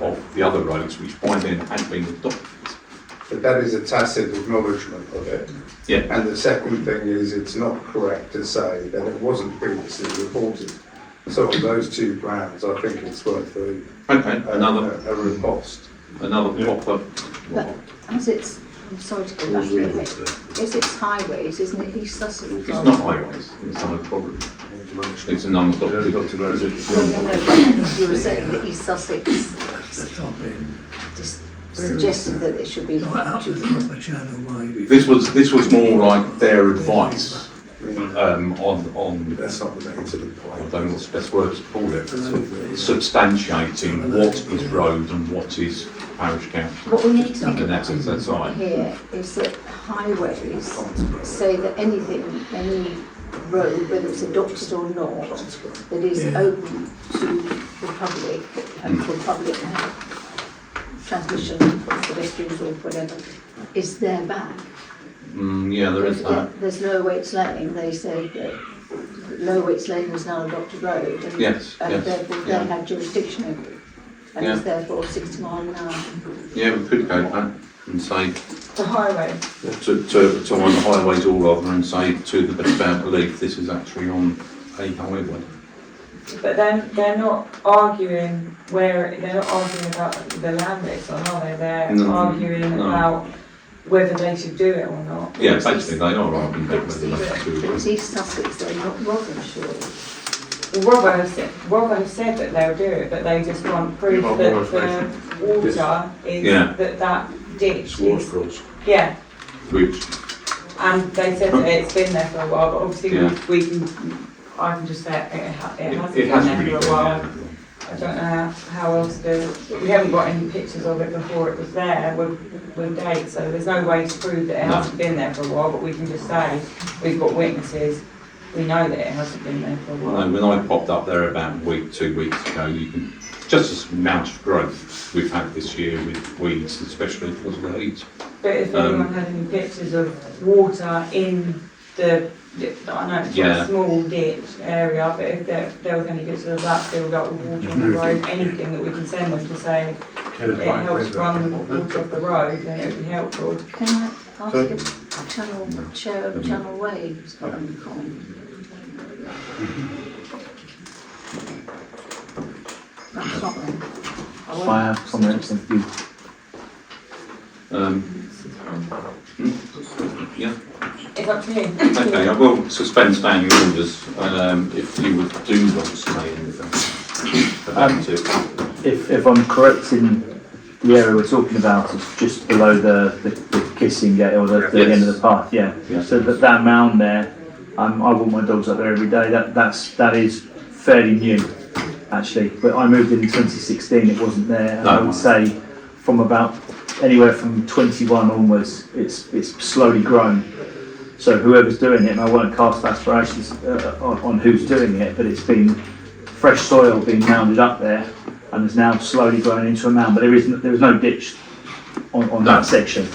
of the other roads, which by then had been adopted. But that is a tacit acknowledgement of it. Yeah. And the second thing is, it's not correct to say that it wasn't previously reported. So on those two grounds, I think it's worth a riposte. Another proper. But as it's, I'm sorry to go back a bit, as it's highways, isn't it East Sussex? It's not highways, it's not a problem. It's a non-adopted road. No, but you were saying that East Sussex just suggested that it should be. This was more like their advice on That's not the to the point. I don't know what's the best word to call it, substantiating what is road and what is parish council. What we need to And that's right. here is that highways say that any road, whether it's adopted or not, that is open to the public and for public transmission for pedestrians or whatever, is their bag. Yeah, there is that. There's Low-Waits Lane, they say that Low-Waits Lane is now adopted road, and Yes, therefore they have jurisdiction over it. and Yeah. is therefore 60 miles an hour. Yeah, we could go back and say The highway. to on the highways all over and say to the best of our belief, this is actually on a highway. But then they're not arguing they're not arguing about the land it's on, are they? They're No. arguing No. about whether they should do it or not. Yeah, basically they are arguing about whether they have to. It's East Sussex, they're not Rotherham, surely. Well, Robbo has said that they'll do it, but they just want proof Yeah, that Robbo's the water is, Yeah. that ditch It's is, waterfalls. yeah. Which, And they said that it's been there for a while, but obviously Yeah. we can, I can just say it hasn't it been hasn't there really for been a while. there. I don't know how else to, we haven't got any pictures of it before it was there with dates, so there's no way to prove that it No. hasn't been there for a while, but we can just say, we've got witnesses, we know that it hasn't been there for a while. When I popped up there about a week, 2 weeks ago, you can, just as amount of growth we've had this year with weeds, especially because of the heat. But if anyone had any pictures of water in the, I know it's Yeah. not a small ditch area, but if there was any pictures of that filled up with water on the road, anything that we can send them to say it helps run the water off the road, then it would be helpful. Can I ask if Chair of Channel Wave's got any comment? That's not them. I have comments and you. Yeah, It's up to you. okay, I will suspend standing orders if you would do want to say anything about it. If I'm correct in the area we're talking about, it's just below the kissing gate or the Yes. end of the path, yeah. Yeah. So that mound there, I walk my dogs up there every day. That is fairly new, actually. But I moved in 2016. It wasn't there. And No. I would say from about anywhere from 21 onwards, it's slowly grown. So whoever's doing it, and I won't cast aspirations on who's doing it, but it's been fresh soil being mounded up there, and is now slowly growing into a mound. But there is no ditch on No. that section.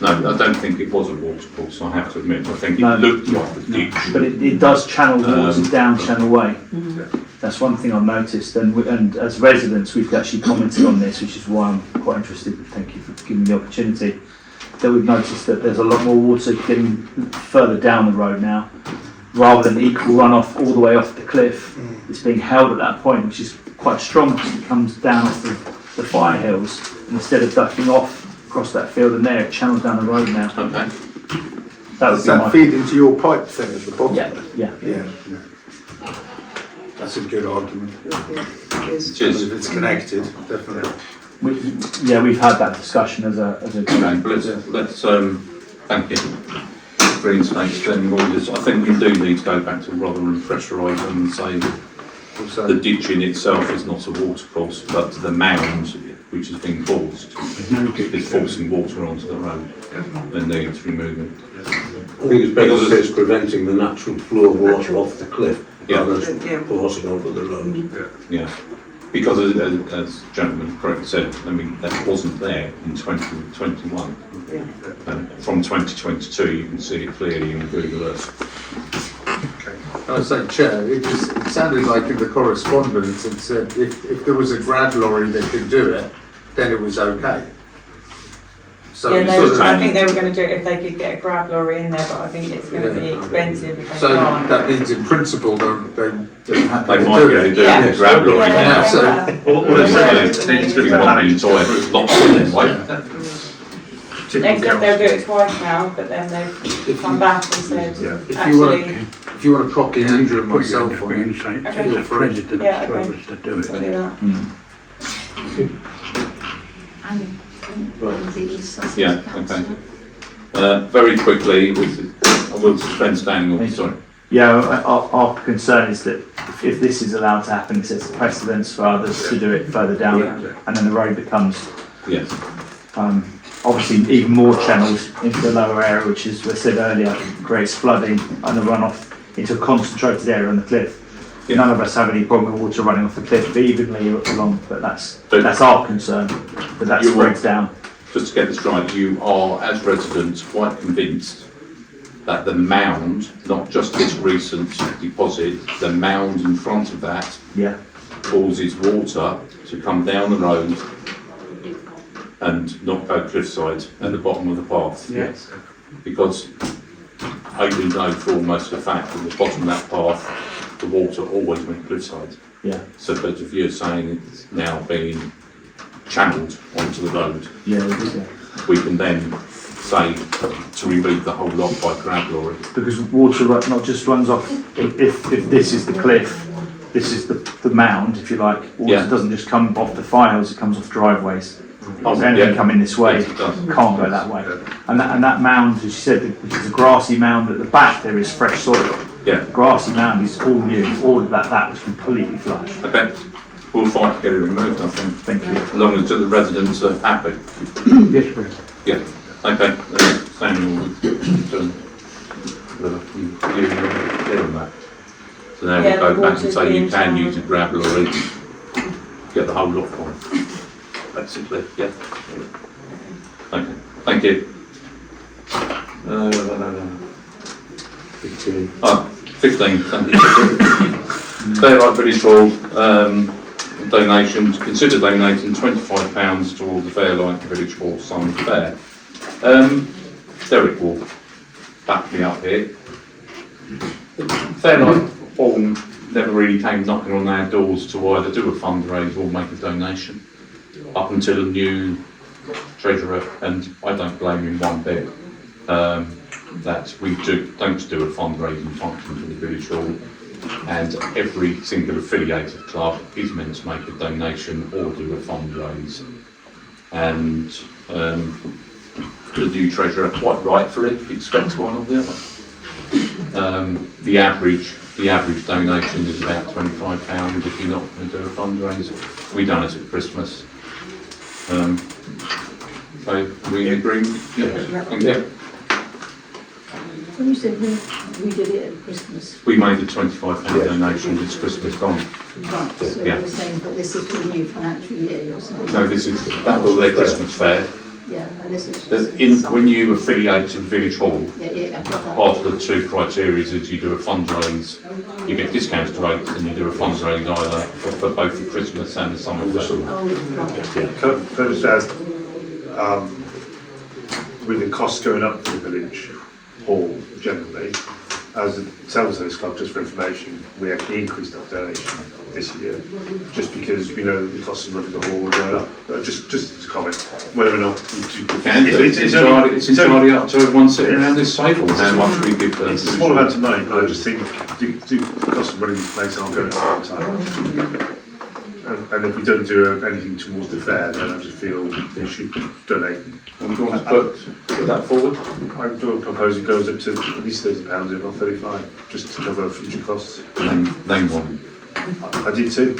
No, I don't think it was a watercourse, I have to admit. I think it No. looked like a ditch. But it does channel water down Channel Way. Mm-hmm. That's one thing I've noticed, and as residents, we've actually commented on this, which is why I'm quite interested. Thank you for giving me the opportunity. That we've noticed that there's a lot more water getting further down the road now, rather than equal runoff all the way off the cliff. It's being held at that point, which is quite strong because it comes down off the fire hills, and instead of ducking off across that field and there, it channels down the road now. Okay. That would Does be that my feed into your pipe thing at the bottom? yeah. Yeah. That's a good argument. Cheers. If it's connected, definitely. We've had that discussion as a Okay, let's thank you. Reinstate standing orders. I think we do need to go back to rather and pressurise them and say that the ditch in itself is not a watercourse, but the mound which is being forced is forcing water onto the road and they need to remove it. I think it's better to say it's preventing the natural flow of water off the cliff Yeah. rather than forcing onto the road. Yeah, because as gentleman correctly said, I mean, that wasn't there in 2021. From 2022 you can see it clearly in Google Earth. Can I say, Chair, it sounded like in the correspondence it said if there was a grab lorry that could do it, then it was okay. So, Yeah, sort of- I think they were going to do it if they could get a grab lorry in there, but I think it's going to be expensive if they so can't. that means in principle they have They to might do be able to it. do it with a grab lorry Yeah, now. so- All they're saying is it's going to be one entire lot anyway. They said they'll do it twice now, but then they've come back and said, actually, If you want to copy Andrew and myself on it, okay, feel free. yeah, okay, I'll do that. And the East Sussex Yeah, Council. okay. Very quickly, I will suspend standing orders, sorry. Yeah, our concern is that if this is allowed to happen, it sets precedence for others to do it further down, and then the road becomes Yes. obviously even more channels into the lower area, which, as we said earlier, creates flooding and the runoff into a concentrated area on the cliff. Yeah. None of us have any problem with water running off the cliff evenly along, but that's our concern, that You spreads down. Just to get this right, you are, as residents, quite convinced that the mound, not just this recent deposit, the mound in front of that Yeah. causes water to come down the road and not go cliffside at the bottom of the path. Yes. Because I do know for almost a fact at the bottom of that path, the water always went cliffside. Yeah. So, but if you're saying it's now being channeled onto the road, Yeah, it is, yeah. we can then say to remove the whole lot by grab lorry. Because water not just runs off, if this is the cliff, this is the mound, if you like, water Yeah. doesn't just come off the files, it comes off driveways. Oh, If anything yeah. coming this way, Yes, it does. can't go that way. And that mound, as you said, which is a grassy mound at the back, there is fresh soil. Yeah. The grassy mound is all new, all of that was completely flush. Okay, we'll fight to get it removed, I think. Thank you. As long as the residents are happy. Yes, please. Yeah, okay, Samuel, you clear on that. So now Yeah, we'll the go back and water's say you being can channeled. use a grab lorry, get the whole lot on, basically, yeah. Okay, thank you. 15, thank you. Fairlight Parish Hall, donations, consider donating £25 towards the Fairlight Village Hall Summer Fair. Derek will back me up here. Fairlight Hall never really came knocking on our doors to either do a fundraise or make a donation, up until a new treasurer, and I don't blame him one bit, that we don't do a fundraising function for the village hall, and every single affiliated club is meant to make a donation or do a fundraise. And the new treasurer, quite rightfully, expects one or the other. The average donation is about £25 if you're not going to do a fundraiser. We done it at Christmas. So we agree? Yeah. Thank you. When you said we did it at Christmas, We made a £25 donation this Christmas gone. right, so Yeah. you're saying that this is for the new financial year, you're saying? No, that was their Christmas fair. Yeah, and this is just. When you affiliate to the village hall, Yeah, I've got that. part of the two criteria is you do a fundraise, you get discounted rates, and you do a fundraise either for both the Christmas and the summer festival. Oh, right. Can I just add, with the costs going up for the village hall generally, as the Selmshouse Club, just for information, we actually increased our donation this year, just because we know that the costs of running the hall are going up. Just as a comment, whether or not we Can do. It's entirely up to everyone sitting around this table how much we give them. It's a small amount of money, but I just think the cost of running the place aren't going up all the time. And if we don't do anything towards the fair, then I just feel we should donate. And do you want to put that forward? I do propose it goes up to at least £30, if not 35, just to cover future costs. Name one. I did too.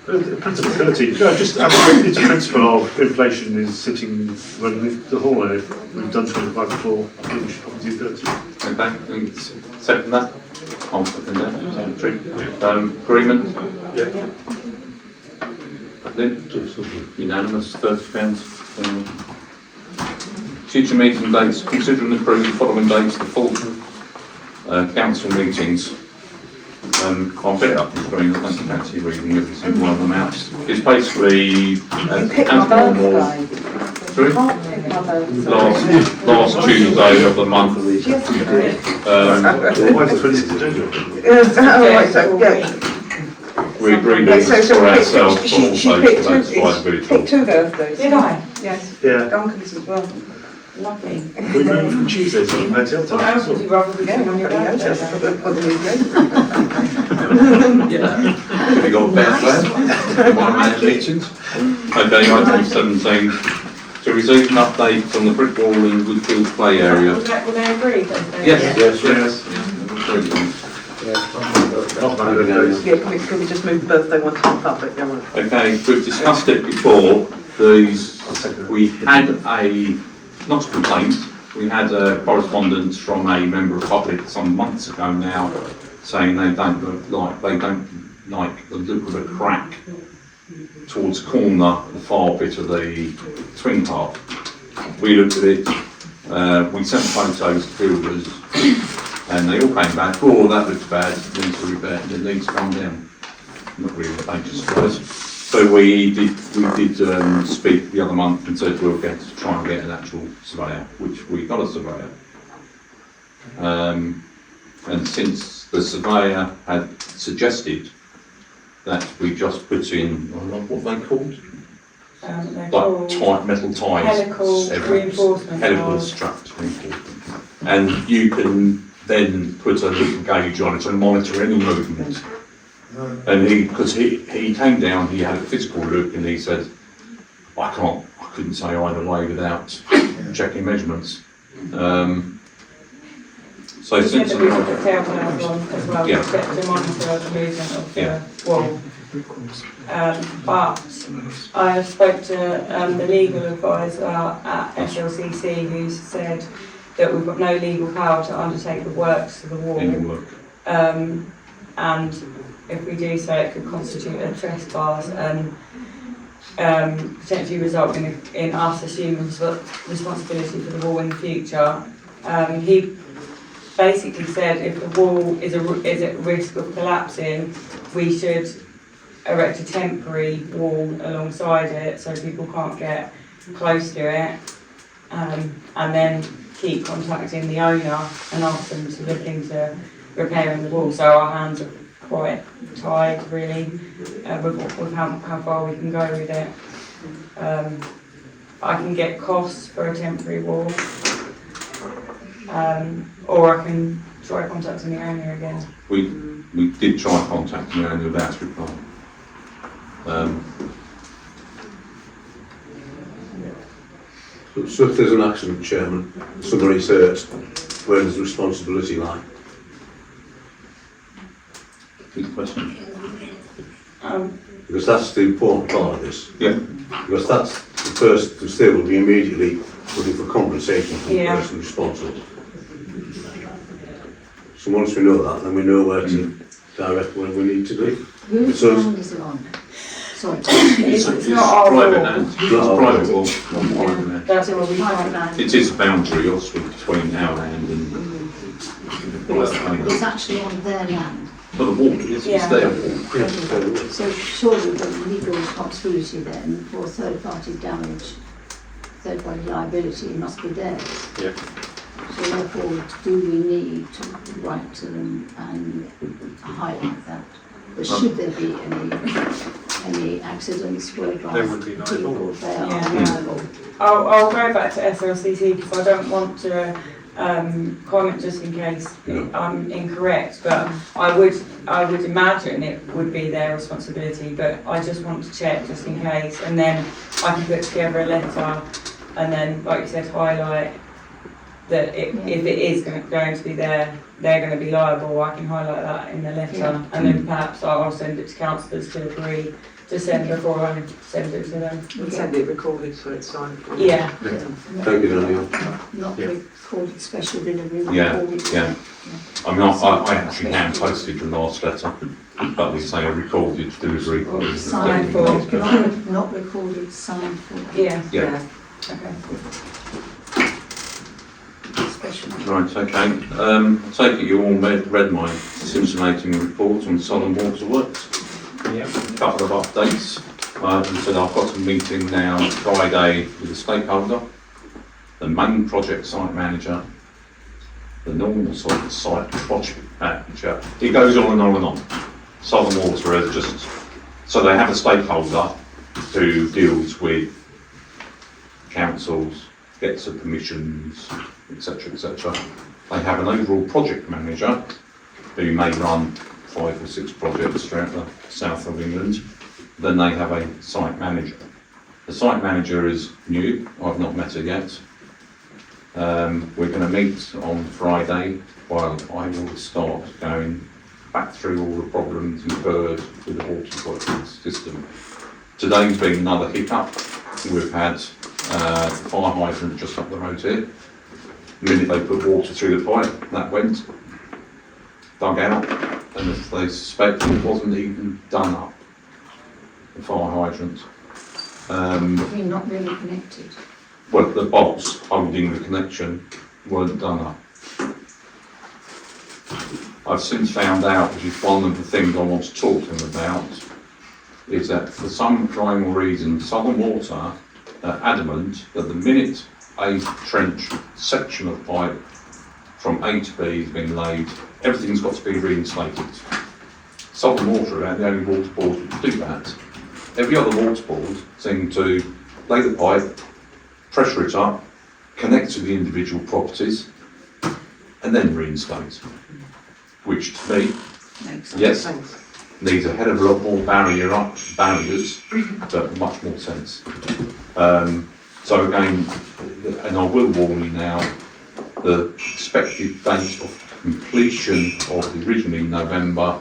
Principality. No, just it's a principle of inflation is sitting running the hall, and if we've done 25 before, I think we should probably do 30. Okay, second that. I'll second that. Agreement? Yeah. Unanimous, £30. Future meeting dates, consider and approve the following dates, the full council meetings. I'll get it up on the screen, I don't think actually reading every single one of them out. It's basically as normal. Sorry? Last Tuesday of the month. Why is it We agreed on this for ourselves, but also for those five village halls. Two birthdays. Did I? Yes. Yeah. Duncan's as well. Lovely. We moved from Tuesdays to Hotel What else would you rather be doing on your birthday? Have you got a better plan? One man meetings? Okay, item 17. To receive an update on the brick wall in Woodfield play area. Will they agree that Yes. Yeah, can we just move the birthday one to the public? Okay, we've discussed it before. We had not a complaint, we had a correspondence from a member of public some months ago now saying they don't like the look of a crack towards the corner, the far bit of the swing park. We looked at it, we sent photos to builders, and they all came back, oh, that looks bad, it needs to come down. not really major surprise. So we did speak the other month and said we were going to try and get an actual surveyor, which we got a surveyor. And since the surveyor had suggested that we just put in, I don't know what they called, They're like metal ties, helical reinforcement. helical structure reinforcement, and you can then put a little gauge on it to monitor any movement. And because he came down, he had a physical look, and he said, I couldn't say either way without checking measurements. So We said since that we put the telltales on as well, Yeah. to monitor the movement of the Yeah. wall. But I spoke to the legal advisor at SLCC, who said that we've got no legal power to undertake the works to the wall. any work. And if we do so, it could constitute a trespass and potentially result in us assuming responsibility for the wall in the future. He basically said if the wall is at risk of collapsing, we should erect a temporary wall alongside it so people can't get close to it, and then keep contacting the owner and ask them to look into repairing the wall. So our hands are quite tied really with how far we can go with it. I can get costs for a temporary wall, or I can try contacting the owner again. We did try contacting the owner without reply. So if there's an accident, Chairman, somebody's hurt, where does the responsibility lie? Good question. Because that's the important part of this. Yeah. Because that's the first, the state will be immediately looking for compensation from the Yeah. person responsible. So once we know that, then we know where to direct what we need to do. Whose So- land is it on? Sorry. It's not our private wall. land. It's Not our private wall. wall, not private land. That's what we Private can't. land. It is a boundary also between our land and It's actually on their land. but the wall is Yeah. their wall. So surely the legal responsibility then for third-party damage, third-party liability must be theirs. Yeah. So therefore, do we need to write to them and highlight that? But should there be any accidents whereby They would be liable. people, they are Yeah. liable? I'll go back to SLCC because I don't want to comment just in case I'm incorrect, but I would imagine it would be their responsibility, but I just want to check just in case, and then I can put together a letter and then, like you said, highlight that if it is going to be they're going to be liable. I can highlight that in the letter, and then perhaps I'll send it to councillors to agree to send before I send it to them. We'll send it recorded so it's signed. Yeah. Thank you, Daniel. Not recorded special delivery, Yeah, recorded. yeah. I mean, I actually hand posted the last letter, but they say a recorded delivery. Signed for, Definitely. not recorded, signed for. Yeah. Yeah. Okay. Special. Right, okay. I take it you all read my scintillating report on Southern Water Works. Yeah. A couple of updates. So I've got a meeting now Friday with the stakeholder, the main project site manager, the normal site project manager. It goes on and on and on. Southern Water is just, so they have a stakeholder who deals with councils, gets the permissions, etc., etc. They have an overall project manager who may run 5 or 6 projects throughout the south of England. Then they have a site manager. The site manager is new, I've not met her yet. We're going to meet on Friday while I will start going back through all the problems incurred with the water working system. Today's been another hiccup. We've had the fire hydrant just up the road here. The minute they put water through the pipe, that went, dug out, and if they suspect it wasn't even done up, the fire hydrant. We're not really connected. Well, the bolts holding the connection weren't done up. I've since found out, which is one of the things I want to talk to them about, is that for some rhyme or reason, Southern Water are adamant that the minute a trench section of pipe from A to B has been laid, everything's got to be reinstated. Southern Water are the only water board that do that. Every other water board seem to lay the pipe, pressure it up, connect to the individual properties, and then reinstate. Which to me, yes, needs a hell of a lot more barriers, but much more sense. So again, and I will warn you now, the expected date of completion of the originally November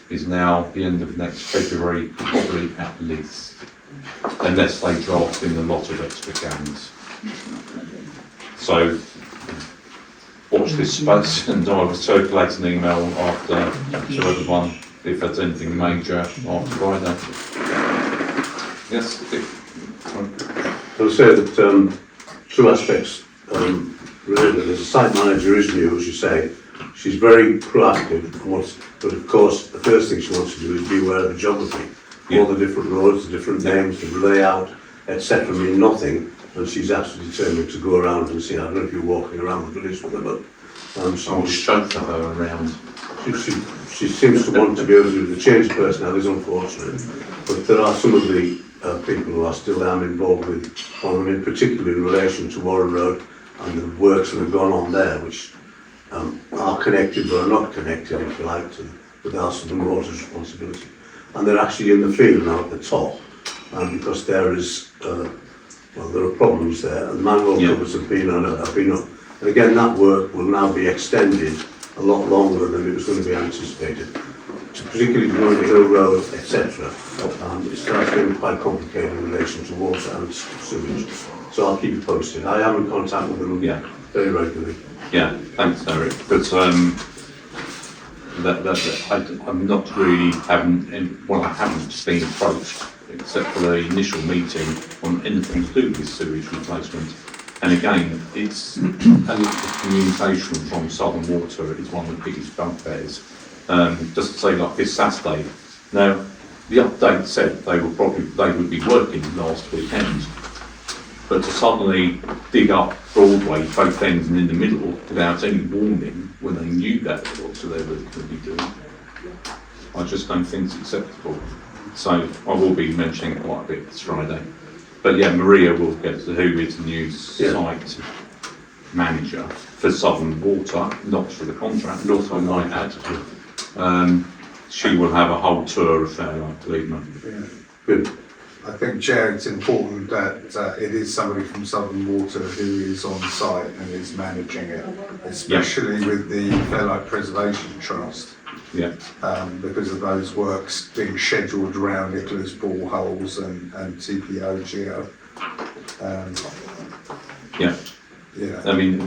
is now the end of next February, probably at least, unless they draft in a lot of extra gains. So watch this space, and I will circulate an email after to everyone if there's anything major after Friday. Yes, I'll say that two aspects related. As a site manager is new, as you say, she's very proactive, but of course the first thing she wants to do is be aware of the geography. All the different roads, the different names, the layout, etc. mean nothing, and she's absolutely determined to go around and see. I don't know if you're walking around the village with her, but I'll chauffeur her around. She seems to want to be able to do the change personalities, unfortunately, but there are some of the people who are still involved with, in particular in relation to Warren Road and the works that have gone on there, which are connected but are not connected, if you like, with our Southern Water's responsibility. And they're actually in the field now at the top, because there is, there are problems there, and manhole covers have been up. And again, that work will now be extended a lot longer than it was going to be anticipated, particularly going to Hill Road, etc. It starts getting quite complicated in relation to water and sewage. So I'll keep you posted. I am in contact with them very regularly. Yeah, thanks, Eric. But I'm not really I haven't been approached except for the initial meeting on anything to do with sewage replacement. And again, it's the communication from Southern Water is one of the biggest bugbears. Just to say, like this Saturday. Now, the update said they would be working last weekend, but to suddenly dig up Broadway, both ends and in the middle, without any warning, when they knew that what they were going to be doing, I just don't think it's acceptable. So I will be mentioning it quite a bit this Friday. But yeah, Maria will get to who is the new site manager for Southern Water, not for the contract, but also I might add. She will have a whole tour of Fairlight, believe me. Good. I think, Chair, it's important that it is somebody from Southern Water who is on site and is managing it, especially with the Fairlight Preservation Trust. Yeah. Because of those works being scheduled around Nicholas boreholes and TPO Geo. I mean, I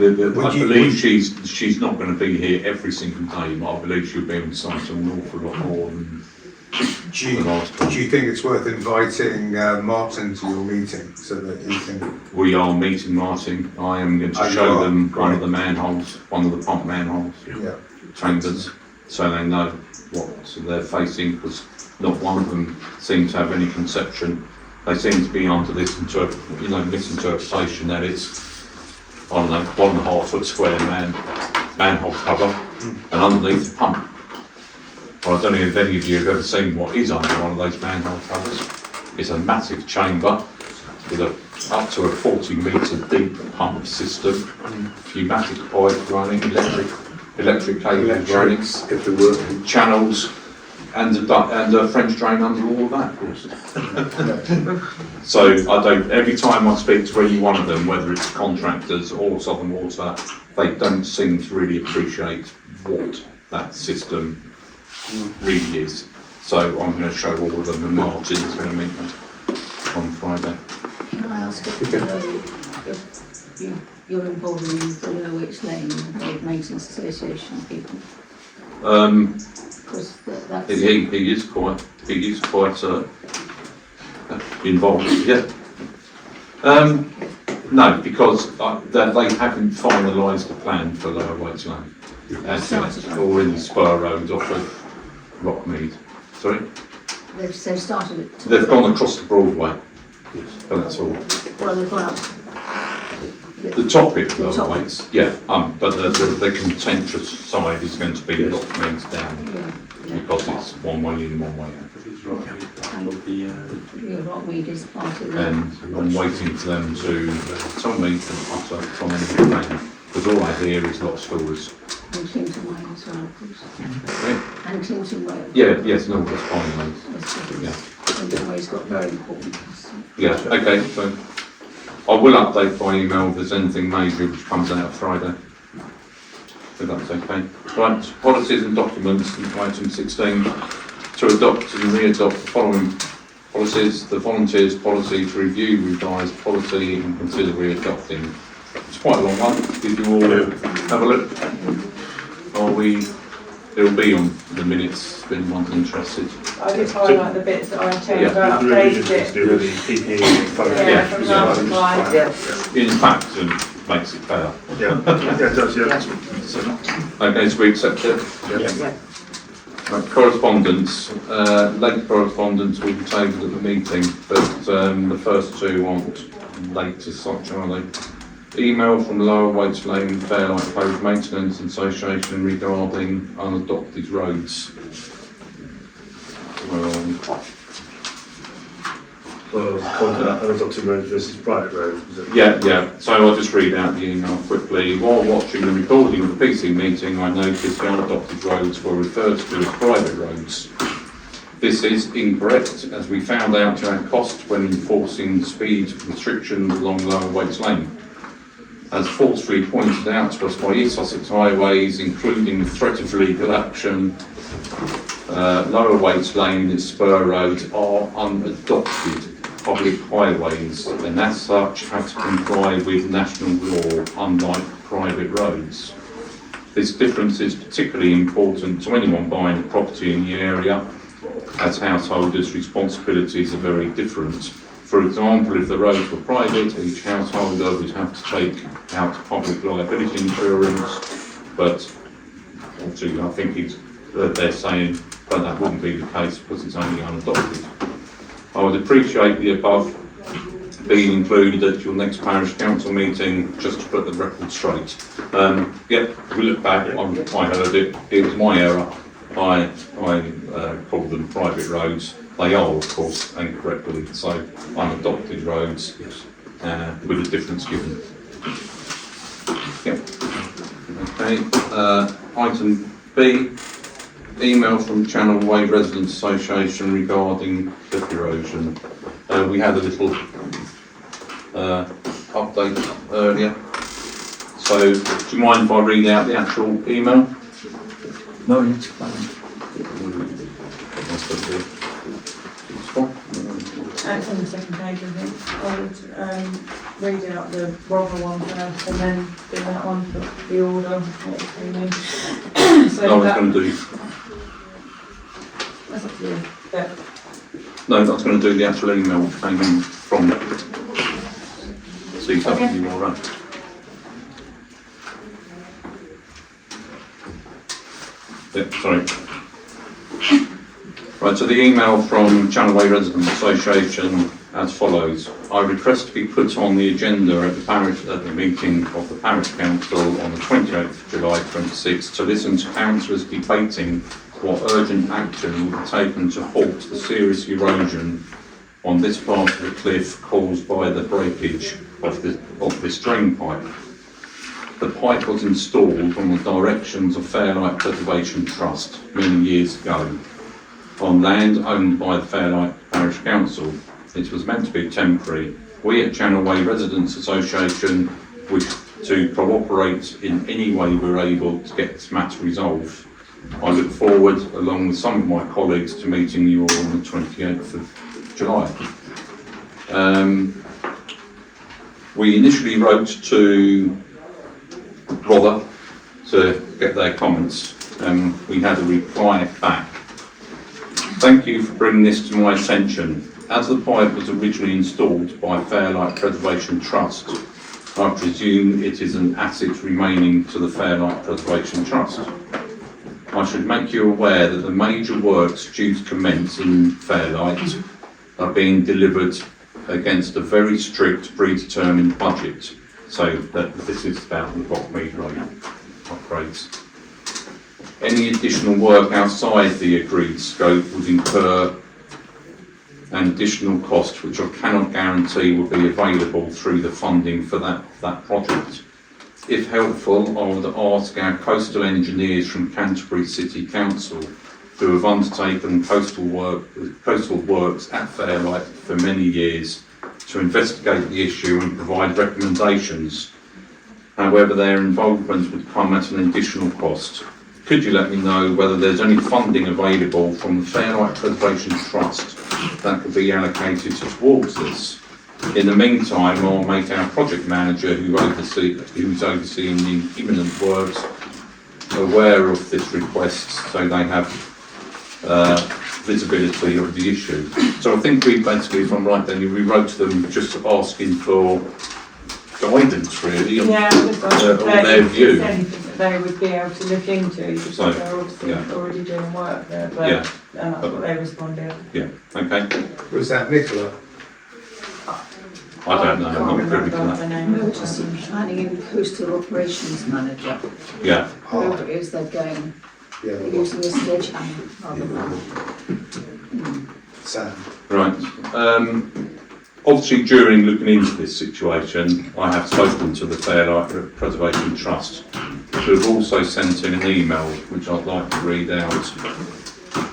believe she's not going to be here every single day, but I believe she'll be on site an awful lot more than the last time. Do you think it's worth inviting Martin to your meeting so that he can... We are meeting Martin. I am going to show them one of the manholes, one of the pump manholes, chambers, so they know what they're facing, because not one of them seems to have any conception. They seem to be under this misinterpretation that it's, I don't know, 1.5 foot square manhole cover, and underneath the pump. Well, I don't know if any of you have ever seen what is under one of those manhole covers. It's a massive chamber with up to a 40-metre deep pump system, pneumatic pipe running, electric cables running, if they're working, channels, and a French drain under all of that. So every time I speak to any one of them, whether it's contractors or Southern Water, they don't seem to really appreciate what that system really is. So I'm going to show all of them, and Martin's going to meet them on Friday. Can I ask if you're involved in the Lowwich Lane Road Maintenance Association people? Because that's... He is quite involved. Yeah. No, because they haven't finalised the plan for Lower Waits Lane. As yet, or in the spur road off of Rockmead. Sorry? They've started it. They've gone across the Broadway. But that's all. Well, they've gone up. The topic, Lower Waits, yeah, but the contentious side is going to be Rockmead down. Because it's one way in, one way out. Rockmead is part of And I'm waiting for them to tell me from any plane, because all I hear is a lot of stories. And Clinton Way as well, of course. And Clinton Way. Yeah, yes, no, that's fine, mate. Yeah. Clinton Way's got very important customers. Yeah, okay, so I will update by email if there's anything major which comes out Friday. If that's okay. Right, policies and documents, item 16. To adopt and re-adopt the following policies: the volunteers policy, to review revised policy and consider re-adopting. It's quite a long one. Did you all have a look? It'll be on the minutes if anyone's interested. I did highlight the bits that I changed, I The revisions updated to do it. with the PPE photo. Yeah, from last slide. In fact, it makes it better. Yeah, it does, yeah. Okay, so we accept it? Yeah. Right, correspondence. Late correspondence will be tabled at the meeting, but the first two aren't late as such, are they? Email from Lower Waits Lane Fairlight Parish Maintenance Association regarding unadopted roads. Unadopted road versus private road. Yeah. So I'll just read out the email quickly. While watching the recording of the PC meeting, I noticed the unadopted roads were referred to as private roads. This is incorrect, as we found out to our cost when enforcing speed restrictions along Lower Waits Lane. As forcefully pointed out to us by East Sussex Highways, including the threat of legal action, Lower Waits Lane and its spur roads are unadopted public highways and as such have to comply with national law, unlike private roads. This difference is particularly important to anyone buying a property in the area, as householders' responsibilities are very different. For example, if the roads were private, each householder would have to take out public liability insurance, but obviously I think they're saying that that wouldn't be the case because it's only unadopted. I would appreciate the above being included at your next parish council meeting, just to put the record straight. We look back, I heard it was my error. I called them private roads. They are, of course, incorrectly, so unadopted roads, with a difference given. Okay, item B, email from Channel Way Residents Association regarding cliff erosion. We had a little update earlier. So, do you mind if I read out the actual email? No, it's fine. That's on the second page, I think. I would read out the Rother one first and then do that one for the order. I was going to do. That's up to you. But No, I was going to do the actual email which came in from CW, all right. Yeah, sorry. Right, so the email from Channel Way Residents Association as follows. I request to be put on the agenda at the meeting of the Parish Council on the 28th of July 26 to listen to councillors debating what urgent action will be taken to halt the serious erosion on this part of the cliff caused by the breakage of this drain pipe. The pipe was installed on the directions of Fairlight Preservation Trust many years ago on land owned by the Fairlight Parish Council. It was meant to be temporary. We at Channel Way Residents Association wish to cooperate in any way we're able to get this matter resolved. I look forward, along with some of my colleagues, to meeting you all on the 28th of July. We initially wrote to Rother to get their comments. We had a reply back. Thank you for bringing this to my attention. As the pipe was originally installed by Fairlight Preservation Trust I presume it is an asset remaining to the Fairlight Preservation Trust. I should make you aware that the major works due to commence in Fairlight are being delivered against a very strict predetermined budget. So that this is about the Rockmead Road upgrades. Any additional work outside the agreed scope would incur an additional cost which I cannot guarantee will be available through the funding for that project. If helpful, I would ask our coastal engineers from Canterbury City Council, who have undertaken coastal works at Fairlight for many years, to investigate the issue and provide recommendations. However, their involvement would come at an additional cost. Could you let me know whether there's any funding available from the Fairlight Preservation Trust that could be allocated towards this? In the meantime, I'll make our project manager, who's overseeing the imminent works, aware of this request, so they have visibility of the issue. So I think we basically, if I'm right, then we wrote to them just asking for guidance, really, on their view. Anything that they would be able to look into, because So, they're obviously yeah. already doing work there, but Yeah. and that's what they responded. Yeah, okay. Was that Nicola? I don't know, I'm not privy to that. Emergency Planning and Coastal Operations Manager. Yeah, Whoever it is, they're going, Yeah, they're using a sledgehammer rather than. Sam. right. Obviously, during looking into this situation, I have spoken to the Fairlight Preservation Trust, who have also sent in an email, which I'd like to read out.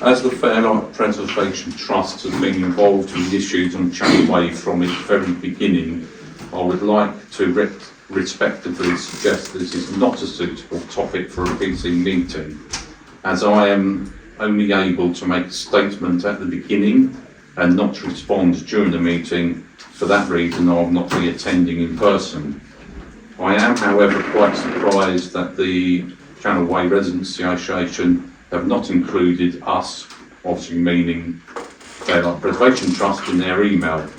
As the Fairlight Preservation Trust has been involved in issues on Channel Way from its very beginning, I would like to respectfully suggest this is not a suitable topic for a PC meeting, as I am only able to make a statement at the beginning and not to respond during the meeting. For that reason, I will not be attending in person. I am, however, quite surprised that the Channel Way Residents Association have not included us, obviously meaning Fairlight Preservation Trust, in their email.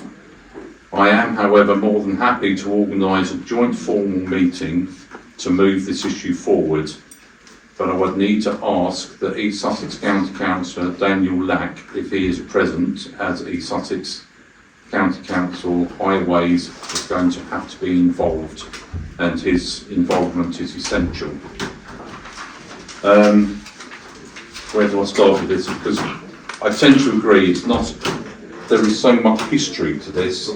I am, however, more than happy to organise a joint formal meeting to move this issue forward, but I would need to ask that East Sussex County Councillor Daniel Lack, if he is present, as East Sussex County Council Highways is going to have to be involved, and his involvement is essential. Where do I start with this? Because I tend to agree there is so much history to this,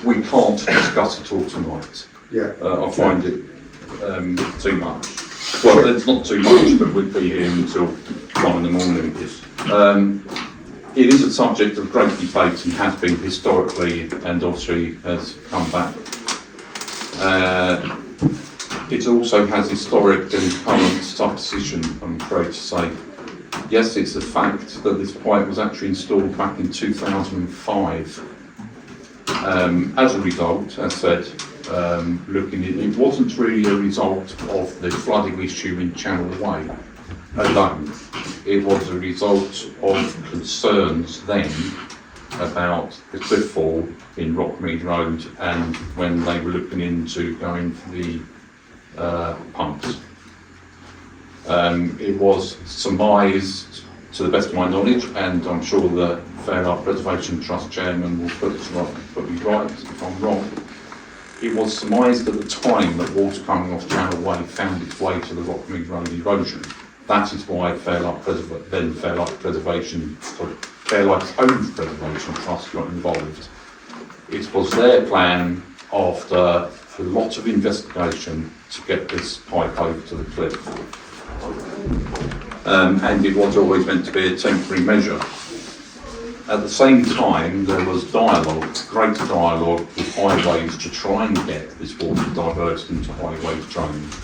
we can't discuss it all tonight. Yeah. I find it too much. Well, it's not too much, but we'd be here until 1 in the morning. It is a subject of great debate and has been historically, and obviously has come back. It also has historic and current supposition, I'm afraid to say. Yes, it's a fact that this pipe was actually installed back in 2005. As a result, as said, looking at it, wasn't really a result of the flooding issue in Channel Way alone. It was a result of concerns then about the cliff fall in Rockmead Road, and when they were looking into going for the pumps. It was surmised, to the best of my knowledge, and I'm sure the Fairlight Preservation Trust Chairman will put me right if I'm wrong, it was surmised at the time that water coming off Channel Way found its way to the Rockmead Road erosion. That is why Fairlight's own Preservation Trust got involved. It was their plan, after a lot of investigation, to get this pipe over to the cliff. And it was always meant to be a temporary measure. At the same time, there was great dialogue with Highways to try and get this water diverted into Highways drains.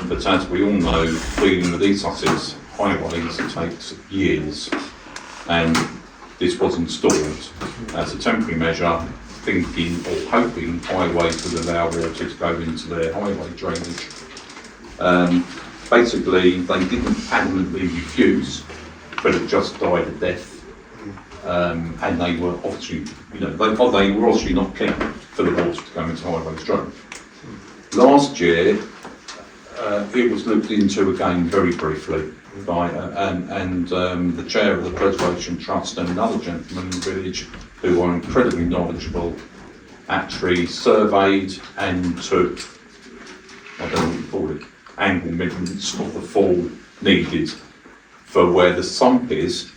But as we all know, dealing with East Sussex Highways takes years, and this was installed as a temporary measure, thinking or hoping Highways would allow water to go into their highway drainage. Basically, they didn't adamantly refuse, but it just died a death. And they were obviously, they were obviously not keen. for the water to go into highways drain. Last year, it was looked into again very briefly by, the chair of the Preservation Trust and another gentleman in the village who are incredibly knowledgeable actually surveyed and took, I don't know what you call it, angle measurements of the fall needed for where the sump is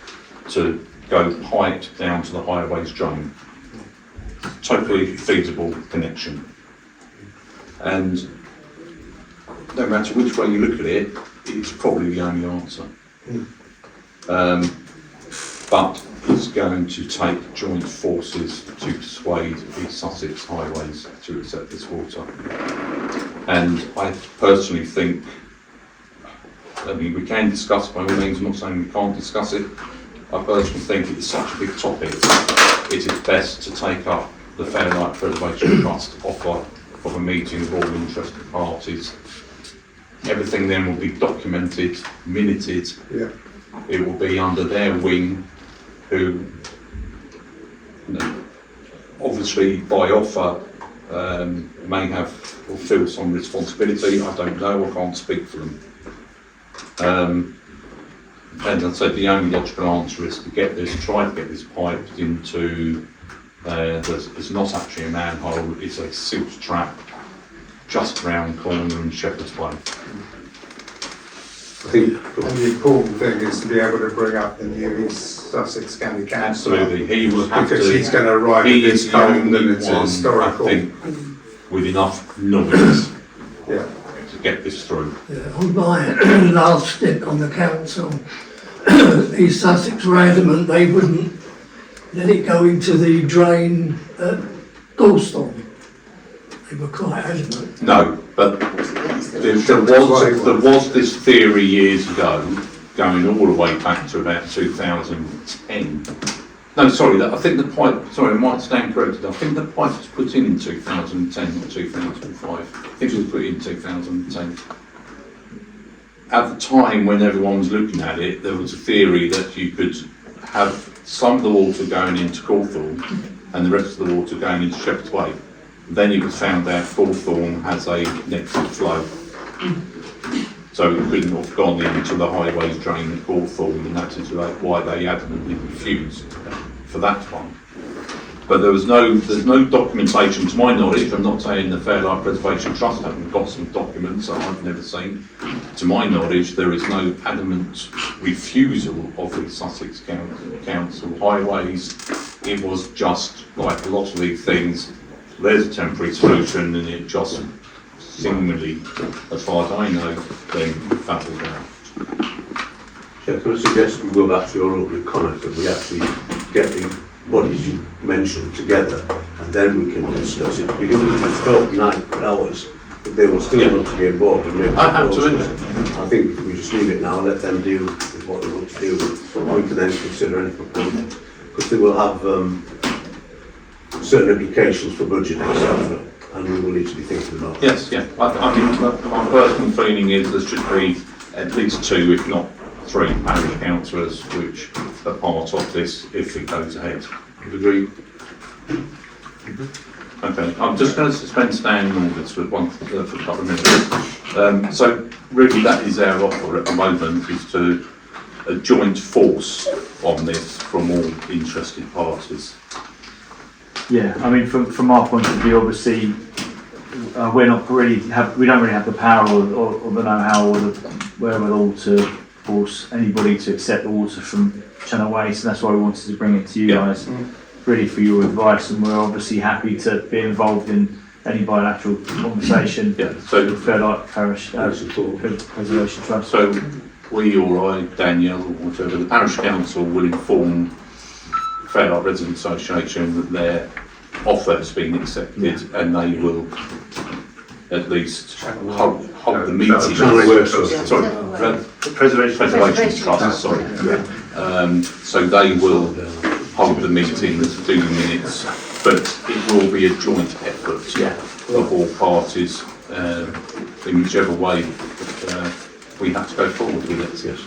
to go piped down to the highways drain. Totally feasible connection. And no matter which way you look at it, it's probably the only answer. But it's going to take joint forces to persuade the Sussex highways to accept this water. And I personally think, I mean, we can discuss by all means, I'm not saying we can't discuss it. I personally think it's such a big topic, it is best to take up the Fairlight Preservation Trust offer of a meeting of all interested parties. Everything then will be documented, minuted. Yeah. It will be under their wing, who, obviously by offer may have or feel some responsibility. I don't know, I can't speak for them. And I said the only logical answer is to try to get this piped into, there's not actually a manhole, it's a silt trap just round the corner in Shepherd's Way. I think, and the important thing is to be able to bring up the new East Sussex County Council. Absolutely, he will have because to. He's going to arrive at He this is the cold only and it's one, historical. I think, with enough knowledge Yeah. to get this through. Yeah, on my last stint on the council, East Sussex were adamant they wouldn't let it go into the drain at Goldstone. They were quite adamant. No, but there was this theory years ago, going all the way back to about 2010. No, sorry, I think the pipe, sorry, I might stand corrected, I think the pipe was put in 2010, not 2005. I think it was put in 2010. At the time when everyone was looking at it, there was a theory that you could have some of the water going into Cawthorne and the rest of the water going into Shepherd's Way. Then it was found out Cawthorne has a negative flow. So it couldn't have gone into the highways drain at Cawthorne, and that is why they adamantly refused for that one. But there's no documentation, to my knowledge. I'm not saying the Fairlight Preservation Trust haven't got some documents that I've never seen. To my knowledge, there is no adamant refusal of the Sussex Council highways. It was just like a lot of these things, there's a temporary solution, and it just seemingly, as far as I know, then fattled out. Yeah, can I suggest we go back to your opening comment that we actually get the bodies you mentioned together and then we can discuss it, because if it's 9 hours, they will still want to be involved and make absolutely. I think if we just leave it now, let them deal with what they want to deal with, we can then consider any proposals, because they will have certain implications for budget, etc. And we will need to be thinking about. Yes, yeah. I think my personal feeling is there should be at least 2, if not 3, parish councillors which are part of this if it goes ahead. Would you agree? Okay, I'm just going to suspend standing orders for a couple of minutes. So really that is our offer at the moment, is to a joint force on this from all interested parties. Yeah, I mean, from our point of view, obviously, we don't really have the power or the know-how or the wherewithal to force anybody to accept the water from Channel Waste, and that's why we wanted to bring it to you guys, really for your advice, and we're obviously happy to be involved in any bilateral conversation. Yeah. So Fairlight Parish Preservation Trust. So we or I, Danielle or whatever, the Parish Council will inform Fairlight Residents Association that their offer has been accepted, and they will at least hold the meeting. Sorry, Preservation Trust. Sorry. So they will hold the meetings, do the minutes, but it will be a joint effort of all parties in whichever way we have to go forward with it. Yes.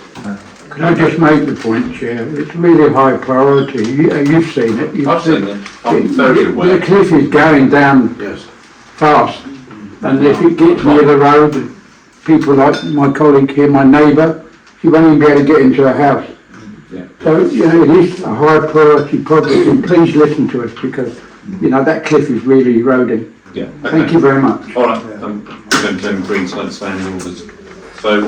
Can I just make the point, Chair? It's really high priority. You've seen it. I've seen it. I'm very aware. The cliff is going down Yes. fast, and if it gets near the road, people like my colleague here, my neighbour, she won't even be able to get into her house. Yeah. So, you know, it is a high priority project, and please listen to us because, you know, that cliff is really eroding. Yeah. Thank you very much. All right. Then Green's understanding orders. So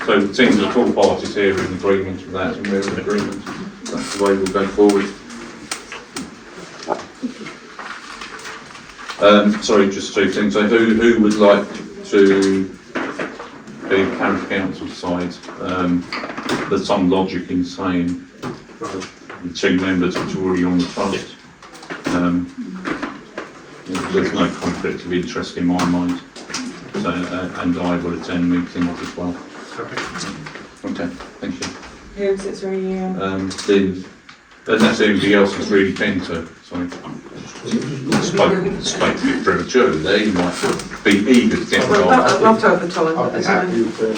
so it seems that all parties here are in agreement with that, and we're in agreement. That's the way we'll go forward. Sorry, just two things. So who would like to be Parish Council side? There's some logic in saying the two members which are already on the trust. There's no conflict of interest in my mind. So, and I will attend meetings as well. Okay, thank you. Who sits for you? Then, unless anybody else is really keen to, sorry. Spoke a bit prematurely there, you might be eager to get Well, involved. I'd love to have the time, I'll but be it's happy fine.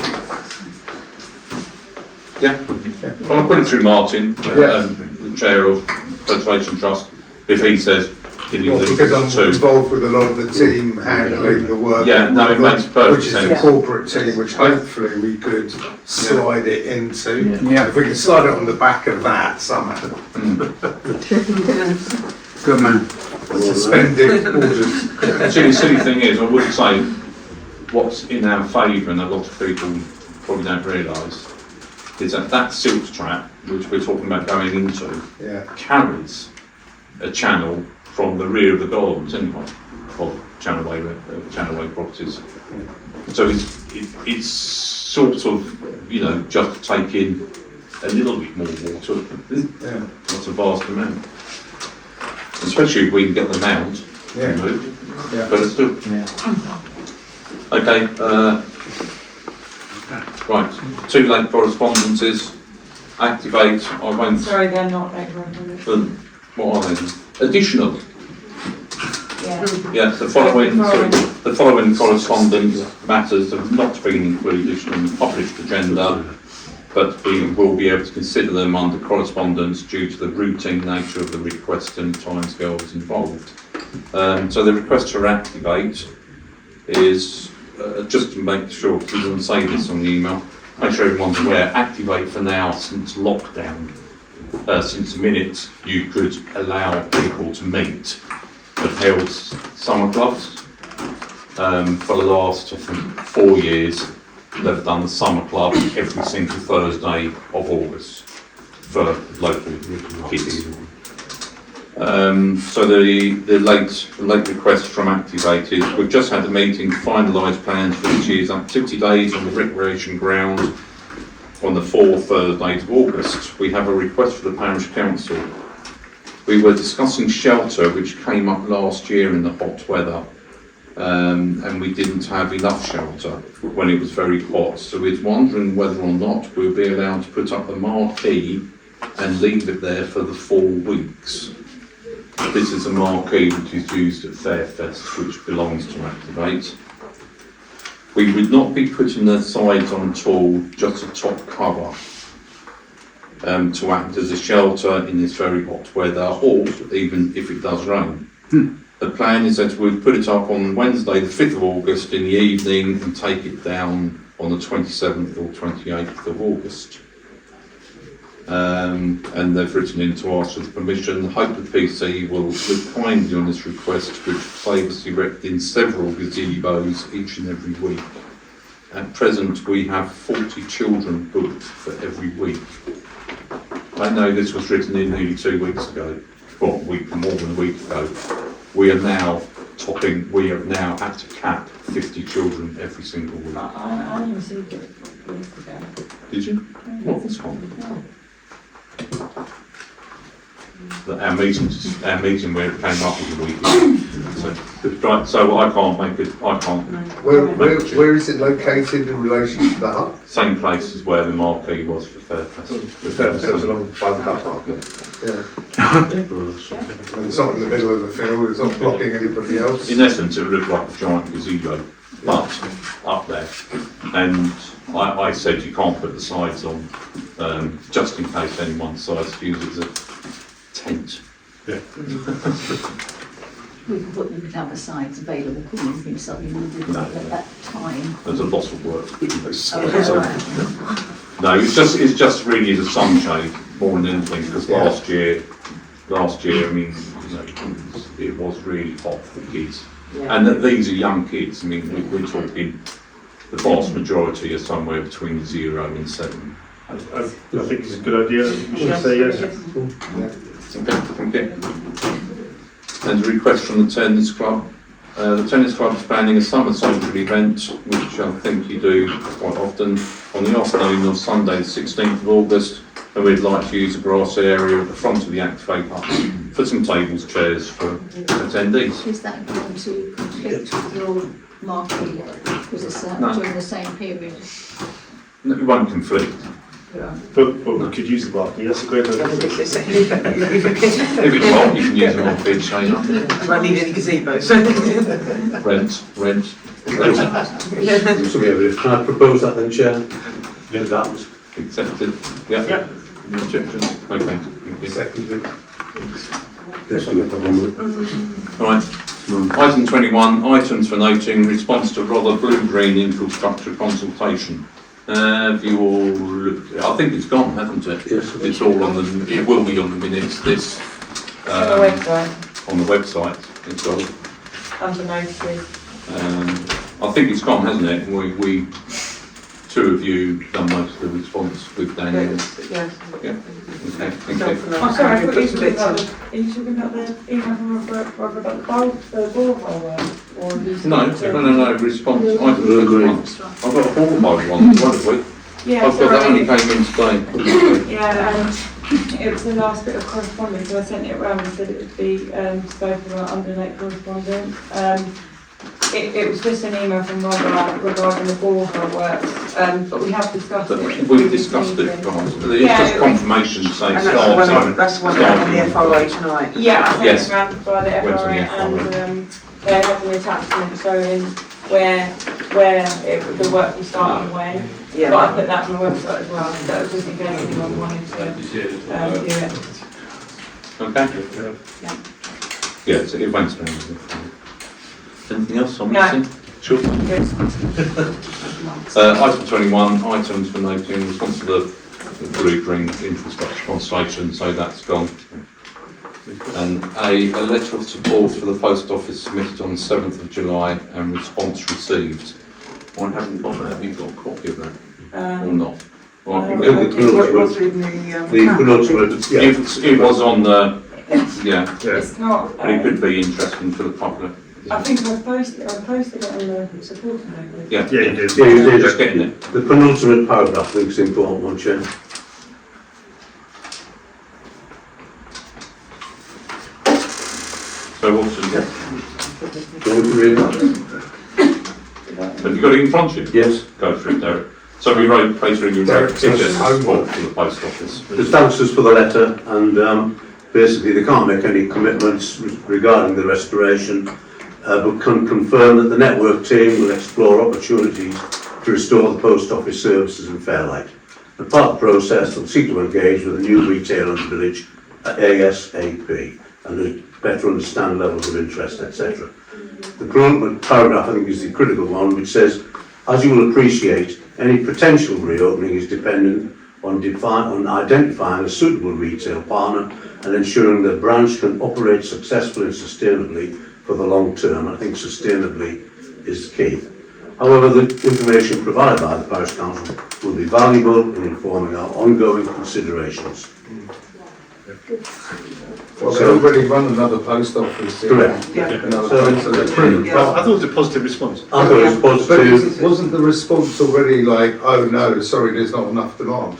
to. Yeah, well, I'll put it through Martin, Yeah. the chair of Preservation Trust, if he says, can you Well, leave because I'm two? involved with a lot of the team handling the work. Yeah, no, it makes perfect Which is sense. a corporate team, which hopefully we could slide it into. Yeah. If we can slide it on the back of that somehow. Good man. Suspended orders. Actually, the silly thing is, I would say, what's in our favour, and a lot of people probably don't realise, is that silt trap, which we're talking about going into, Yeah. carries a channel from the rear of the gardens anyway, of Channel Way properties. So it's sort of, you know, just taking a little bit more water. Yeah. That's a vast amount. Especially if we can get the mound Yeah. removed. Yeah. But it's still. Okay, right, two late correspondences. Activate, I went. Sorry, they're not like correspondence. What are they? Additional. Yeah. Yeah, the following correspondence matters have not been included in the published agenda, but we will be able to consider them under correspondence due to the routine nature of the request and timescales involved. So the request to activate is, just to make sure, because we didn't say this on the email, make sure everyone's aware, activate for now since lockdown. Since the minute you could allow people to meet, have held summer clubs. For the last, I think, 4 years, they've done the summer club every single Thursday of August for local kids. So the late request from Activate is, we've just had a meeting to finalise plans for this year's activity days on the recreation ground on the 4 Thursdays of August. We have a request for the Parish Council. We were discussing shelter, which came up last year in the hot weather, and we didn't have enough shelter when it was very hot. So we're wondering whether or not we'll be allowed to put up the marquee and leave it there for the 4 weeks. This is a marquee which is used at Fairfest, which belongs to Activate. We would not be putting the sides on at all, just a top cover to act as a shelter in this very hot weather, or even if it does rain. The plan is that we'll put it up on Wednesday the 5th of August in the evening and take it down on the 27th or 28th of August. And they've written in to ask for the permission. The Hope the PC will look kindly on this request, which saves us erecting several gazebos each and every week. At present, we have 40 children booked for every week. I know this was written in nearly 2 weeks ago, well, more than a week ago. We have now had to cap 50 children every single week. I received it yesterday. Did you? What was on? Our meeting where it came up was a week ago. So Right, so I can't make it, I can't. Where is it located in relation to the hut? Same place as where the marquee was for Fairfest. The first goes along by the car park. And it's not in the middle of the field, it's not blocking anybody else. In essence, it would look like a giant gazebo, but up there. And I said you can't put the sides on, just in case anyone decides to use it as a tent. We can put them with other sides available, couldn't we, if something we did at that time? There's a lot of work. Oh, No, it's just really as a sunshade more than anything, because last year, I mean, you know, it was really hot for kids. And these are young kids, I mean, we're talking, the vast majority are somewhere between 0 and 7. I think it's a good idea. We should say yes. Okay. There's a request from the tennis club. The tennis club is planning a summer social event, which I think you do quite often, on the afternoon of Sunday the 16th of August, and we'd like to use the grass area at the front of the Activate Hut for some tables, chairs for attendees. Is that going to conflict with your marquee, because it's during the same period? No, it won't conflict. But we could use the marquee, that's a great idea. If it's hot, you can use them on bed shade. Do I need any gazebos? Rent. Can I propose that then, Chair? Yeah, that was Accepted. Yeah. No objections? Okay. Seconded. Right. Item 21, items for noting, response to Rother Blue-Green infrastructure consultation. Have you all looked? I think it's gone, hasn't it? Yes. It's all on the, it will be on the minutes, this. On the website, On the website, it's all. under notices. I think it's gone, hasn't it? We two of you done most of the response with Daniel. Yes. Yeah. Okay, thank you. Oh, sorry, I thought you were talking about are you talking about the email from Robert about the borehole work? Or No, response, item 21. I've got a borehole one of which. Yeah, I've got that sorry. only came in today. Yeah, and it was the last bit of correspondence, so I sent it around and said it would be spoken about under late correspondence. It was just an email from Robert regarding the borehole works, but we have discussed it. We've discussed it, guys. It's Yeah, just confirmation saying And starting. that's the one on the FRA tonight. Yeah, I Yes. sent it around by the Went to FRA the and they have an attachment showing where the work will start and when. Yeah. But I put that on the website as well, that was just in case anyone wanted to view it. Okay? Yeah, so it went through. Anything else I'm No. missing? Sure. Item 21, items for noting, response to the Blue-Green infrastructure consultation, so that's gone. And a letter of support for the post office submitted on the 7th of July and response received. I haven't got that, have you got a copy of that or not? Well, I can get What was in the it was on the, yeah, It's not, but it could be interesting for the public. I think I posted it on the supporting note. Yeah, Yeah, you did. Yeah, you did. Just getting it. the penultimate paragraph, I think is the important one, Chair. So Wilson, Do you want me to read that? have you got it in front of you? Yes. Go for it, Derek. So we wrote, basically, we wrote Derek says tickets homework. for the post office. The thanks us for the letter, and basically they can't make any commitments regarding the restoration, but can confirm that the network team will explore opportunities to restore the post office services in Fairlight. And part of the process, they'll seek to engage with a new retailer in the village at ASAP and to better understand levels of interest, etc. The penultimate paragraph, I think, is the critical one, which says, as you will appreciate, any potential reopening is dependent on identifying a suitable retail partner and ensuring the branch can operate successfully and sustainably for the long term. I think sustainably is key. However, the information provided by the Parish Council will be valuable in informing our ongoing considerations. Well, they already run another post office. Correct. Another So- place, so they're pretty- I thought it was a positive response. I thought it was But positive. wasn't the response already like, oh no, sorry, there's not enough demand?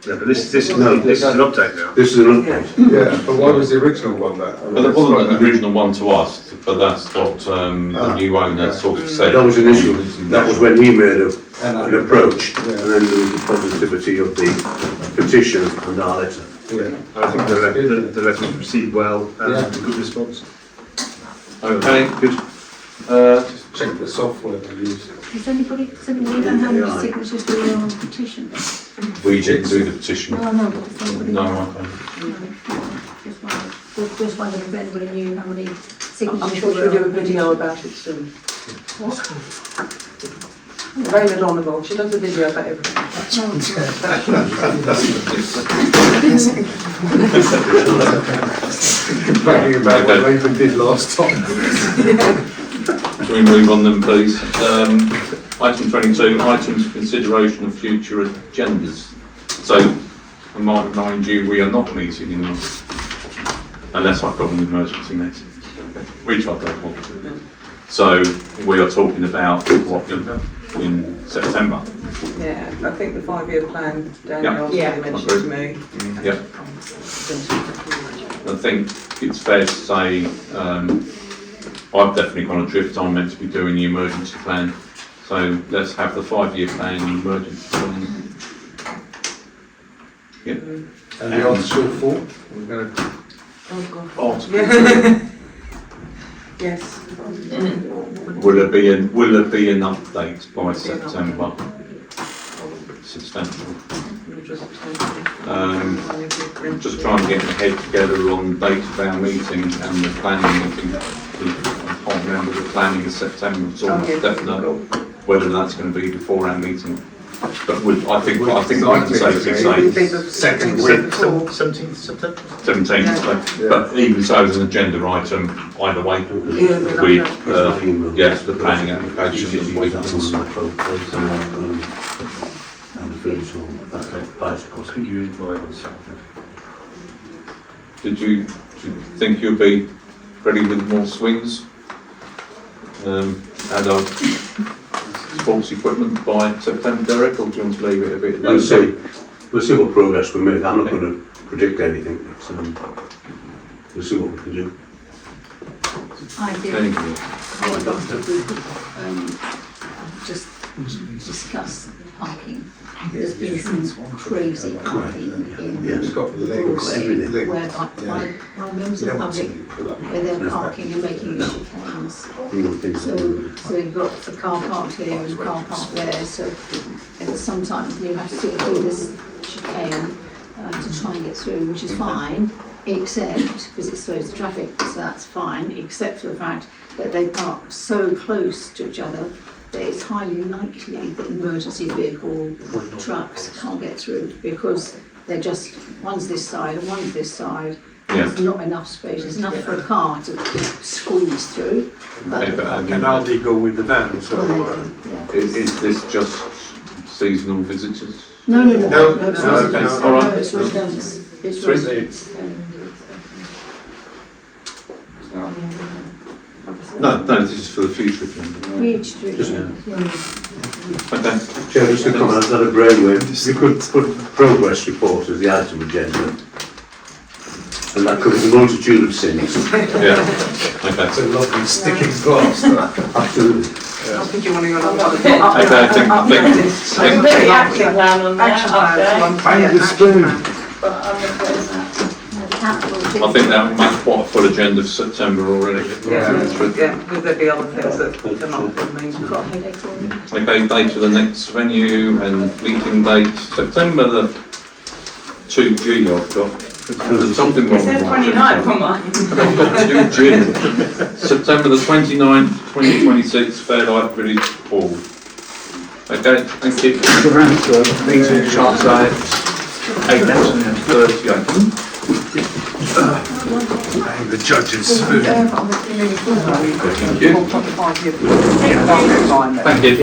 No, but this is an update now. This is an update. Yeah, but why was the original one that? But it wasn't the original one to us, but that's what the new owner sort of said. That was initial. That was when he made an approach, and then there was the positivity of the petition and our letter. Yeah. I think the letter was received well and a good response. Okay, good. Just check the software they use. Does anybody know how many signatures we were on the petition? We didn't do the petition. No, I know, but does anybody No, know? I don't. Just wondered if anybody knew how many signatures I'm sure we were she'll do a on. video about it soon. Raymond Honourable, she does a video about everything. Bragging about what Raven did last time. Shall we move on then, please? Item 22, items for consideration of future agendas. So, I might remind you, we are not meeting in, unless I've got an emergency meeting, which I don't want to do. So, we are talking about what in September. Yeah, I think the 5-year plan, Danielle mentioned to me. Yeah. I think it's fair to say, I've definitely gone adrift. I'm meant to be doing the emergency plan. So let's have the 5-year plan, the emergency plan. Yeah. And the article 4, we're going to... Oh, God. Article Yes. Will there be an update by September? Substantial. Just trying to get my head together on the date of our meeting and the planning meeting. I can't remember the planning in September, it's almost definite whether that's going to be before our meeting. But I think I can safely say 17th September. 17th. But even so, as an agenda item, either way, we yes, the planning application is waiting. Did you think you'll be ready with more swings and sports equipment by September, Derek, or do you want to leave it a bit later? We'll see what progress we make. I'm not going to predict anything, but we'll see what we can do. I did. Thank you. Just discuss parking. There's been some crazy parking in It's got links, Broadway, where by members of the public, where they're parking and making chicanes. So you've got the car park here and car park there, so sometimes you have to sort of do this chicane to try and get through, which is fine, except, because it slows the traffic, so that's fine, except for the fact that they park so close to each other that it's highly likely that emergency vehicle trucks can't get through because they're just, one's this side and one's this side. Yeah. There's not enough space, there's enough for a car to squeeze through. But Can Aldi go with the van? Is this just seasonal visitors? No. Okay, all right. It's residents. It's Sweet. residents. No, this is for the future. Huge Okay. Chair, just to comment, I've got a brainwave. You could put progress report as the item agenda, and that covers a multitude of sins. Yeah. Okay. It's a lovely sticking plaster. Absolutely. I think you want to go along. Okay, I think Very action plan on that. Bang the spoon. I think that makes quite a full agenda for September already. Yeah, will there be other things that come up in the meeting? Okay, date of the next venue and meeting date, September the 2G I've got. There's something wrong It says with my 29 on mine. I've got 2G. September the 29th, 2026, Fairlight Parish Hall. Okay, thank you. Meeting chart size 8:38. The judges. Thank you. Thank you.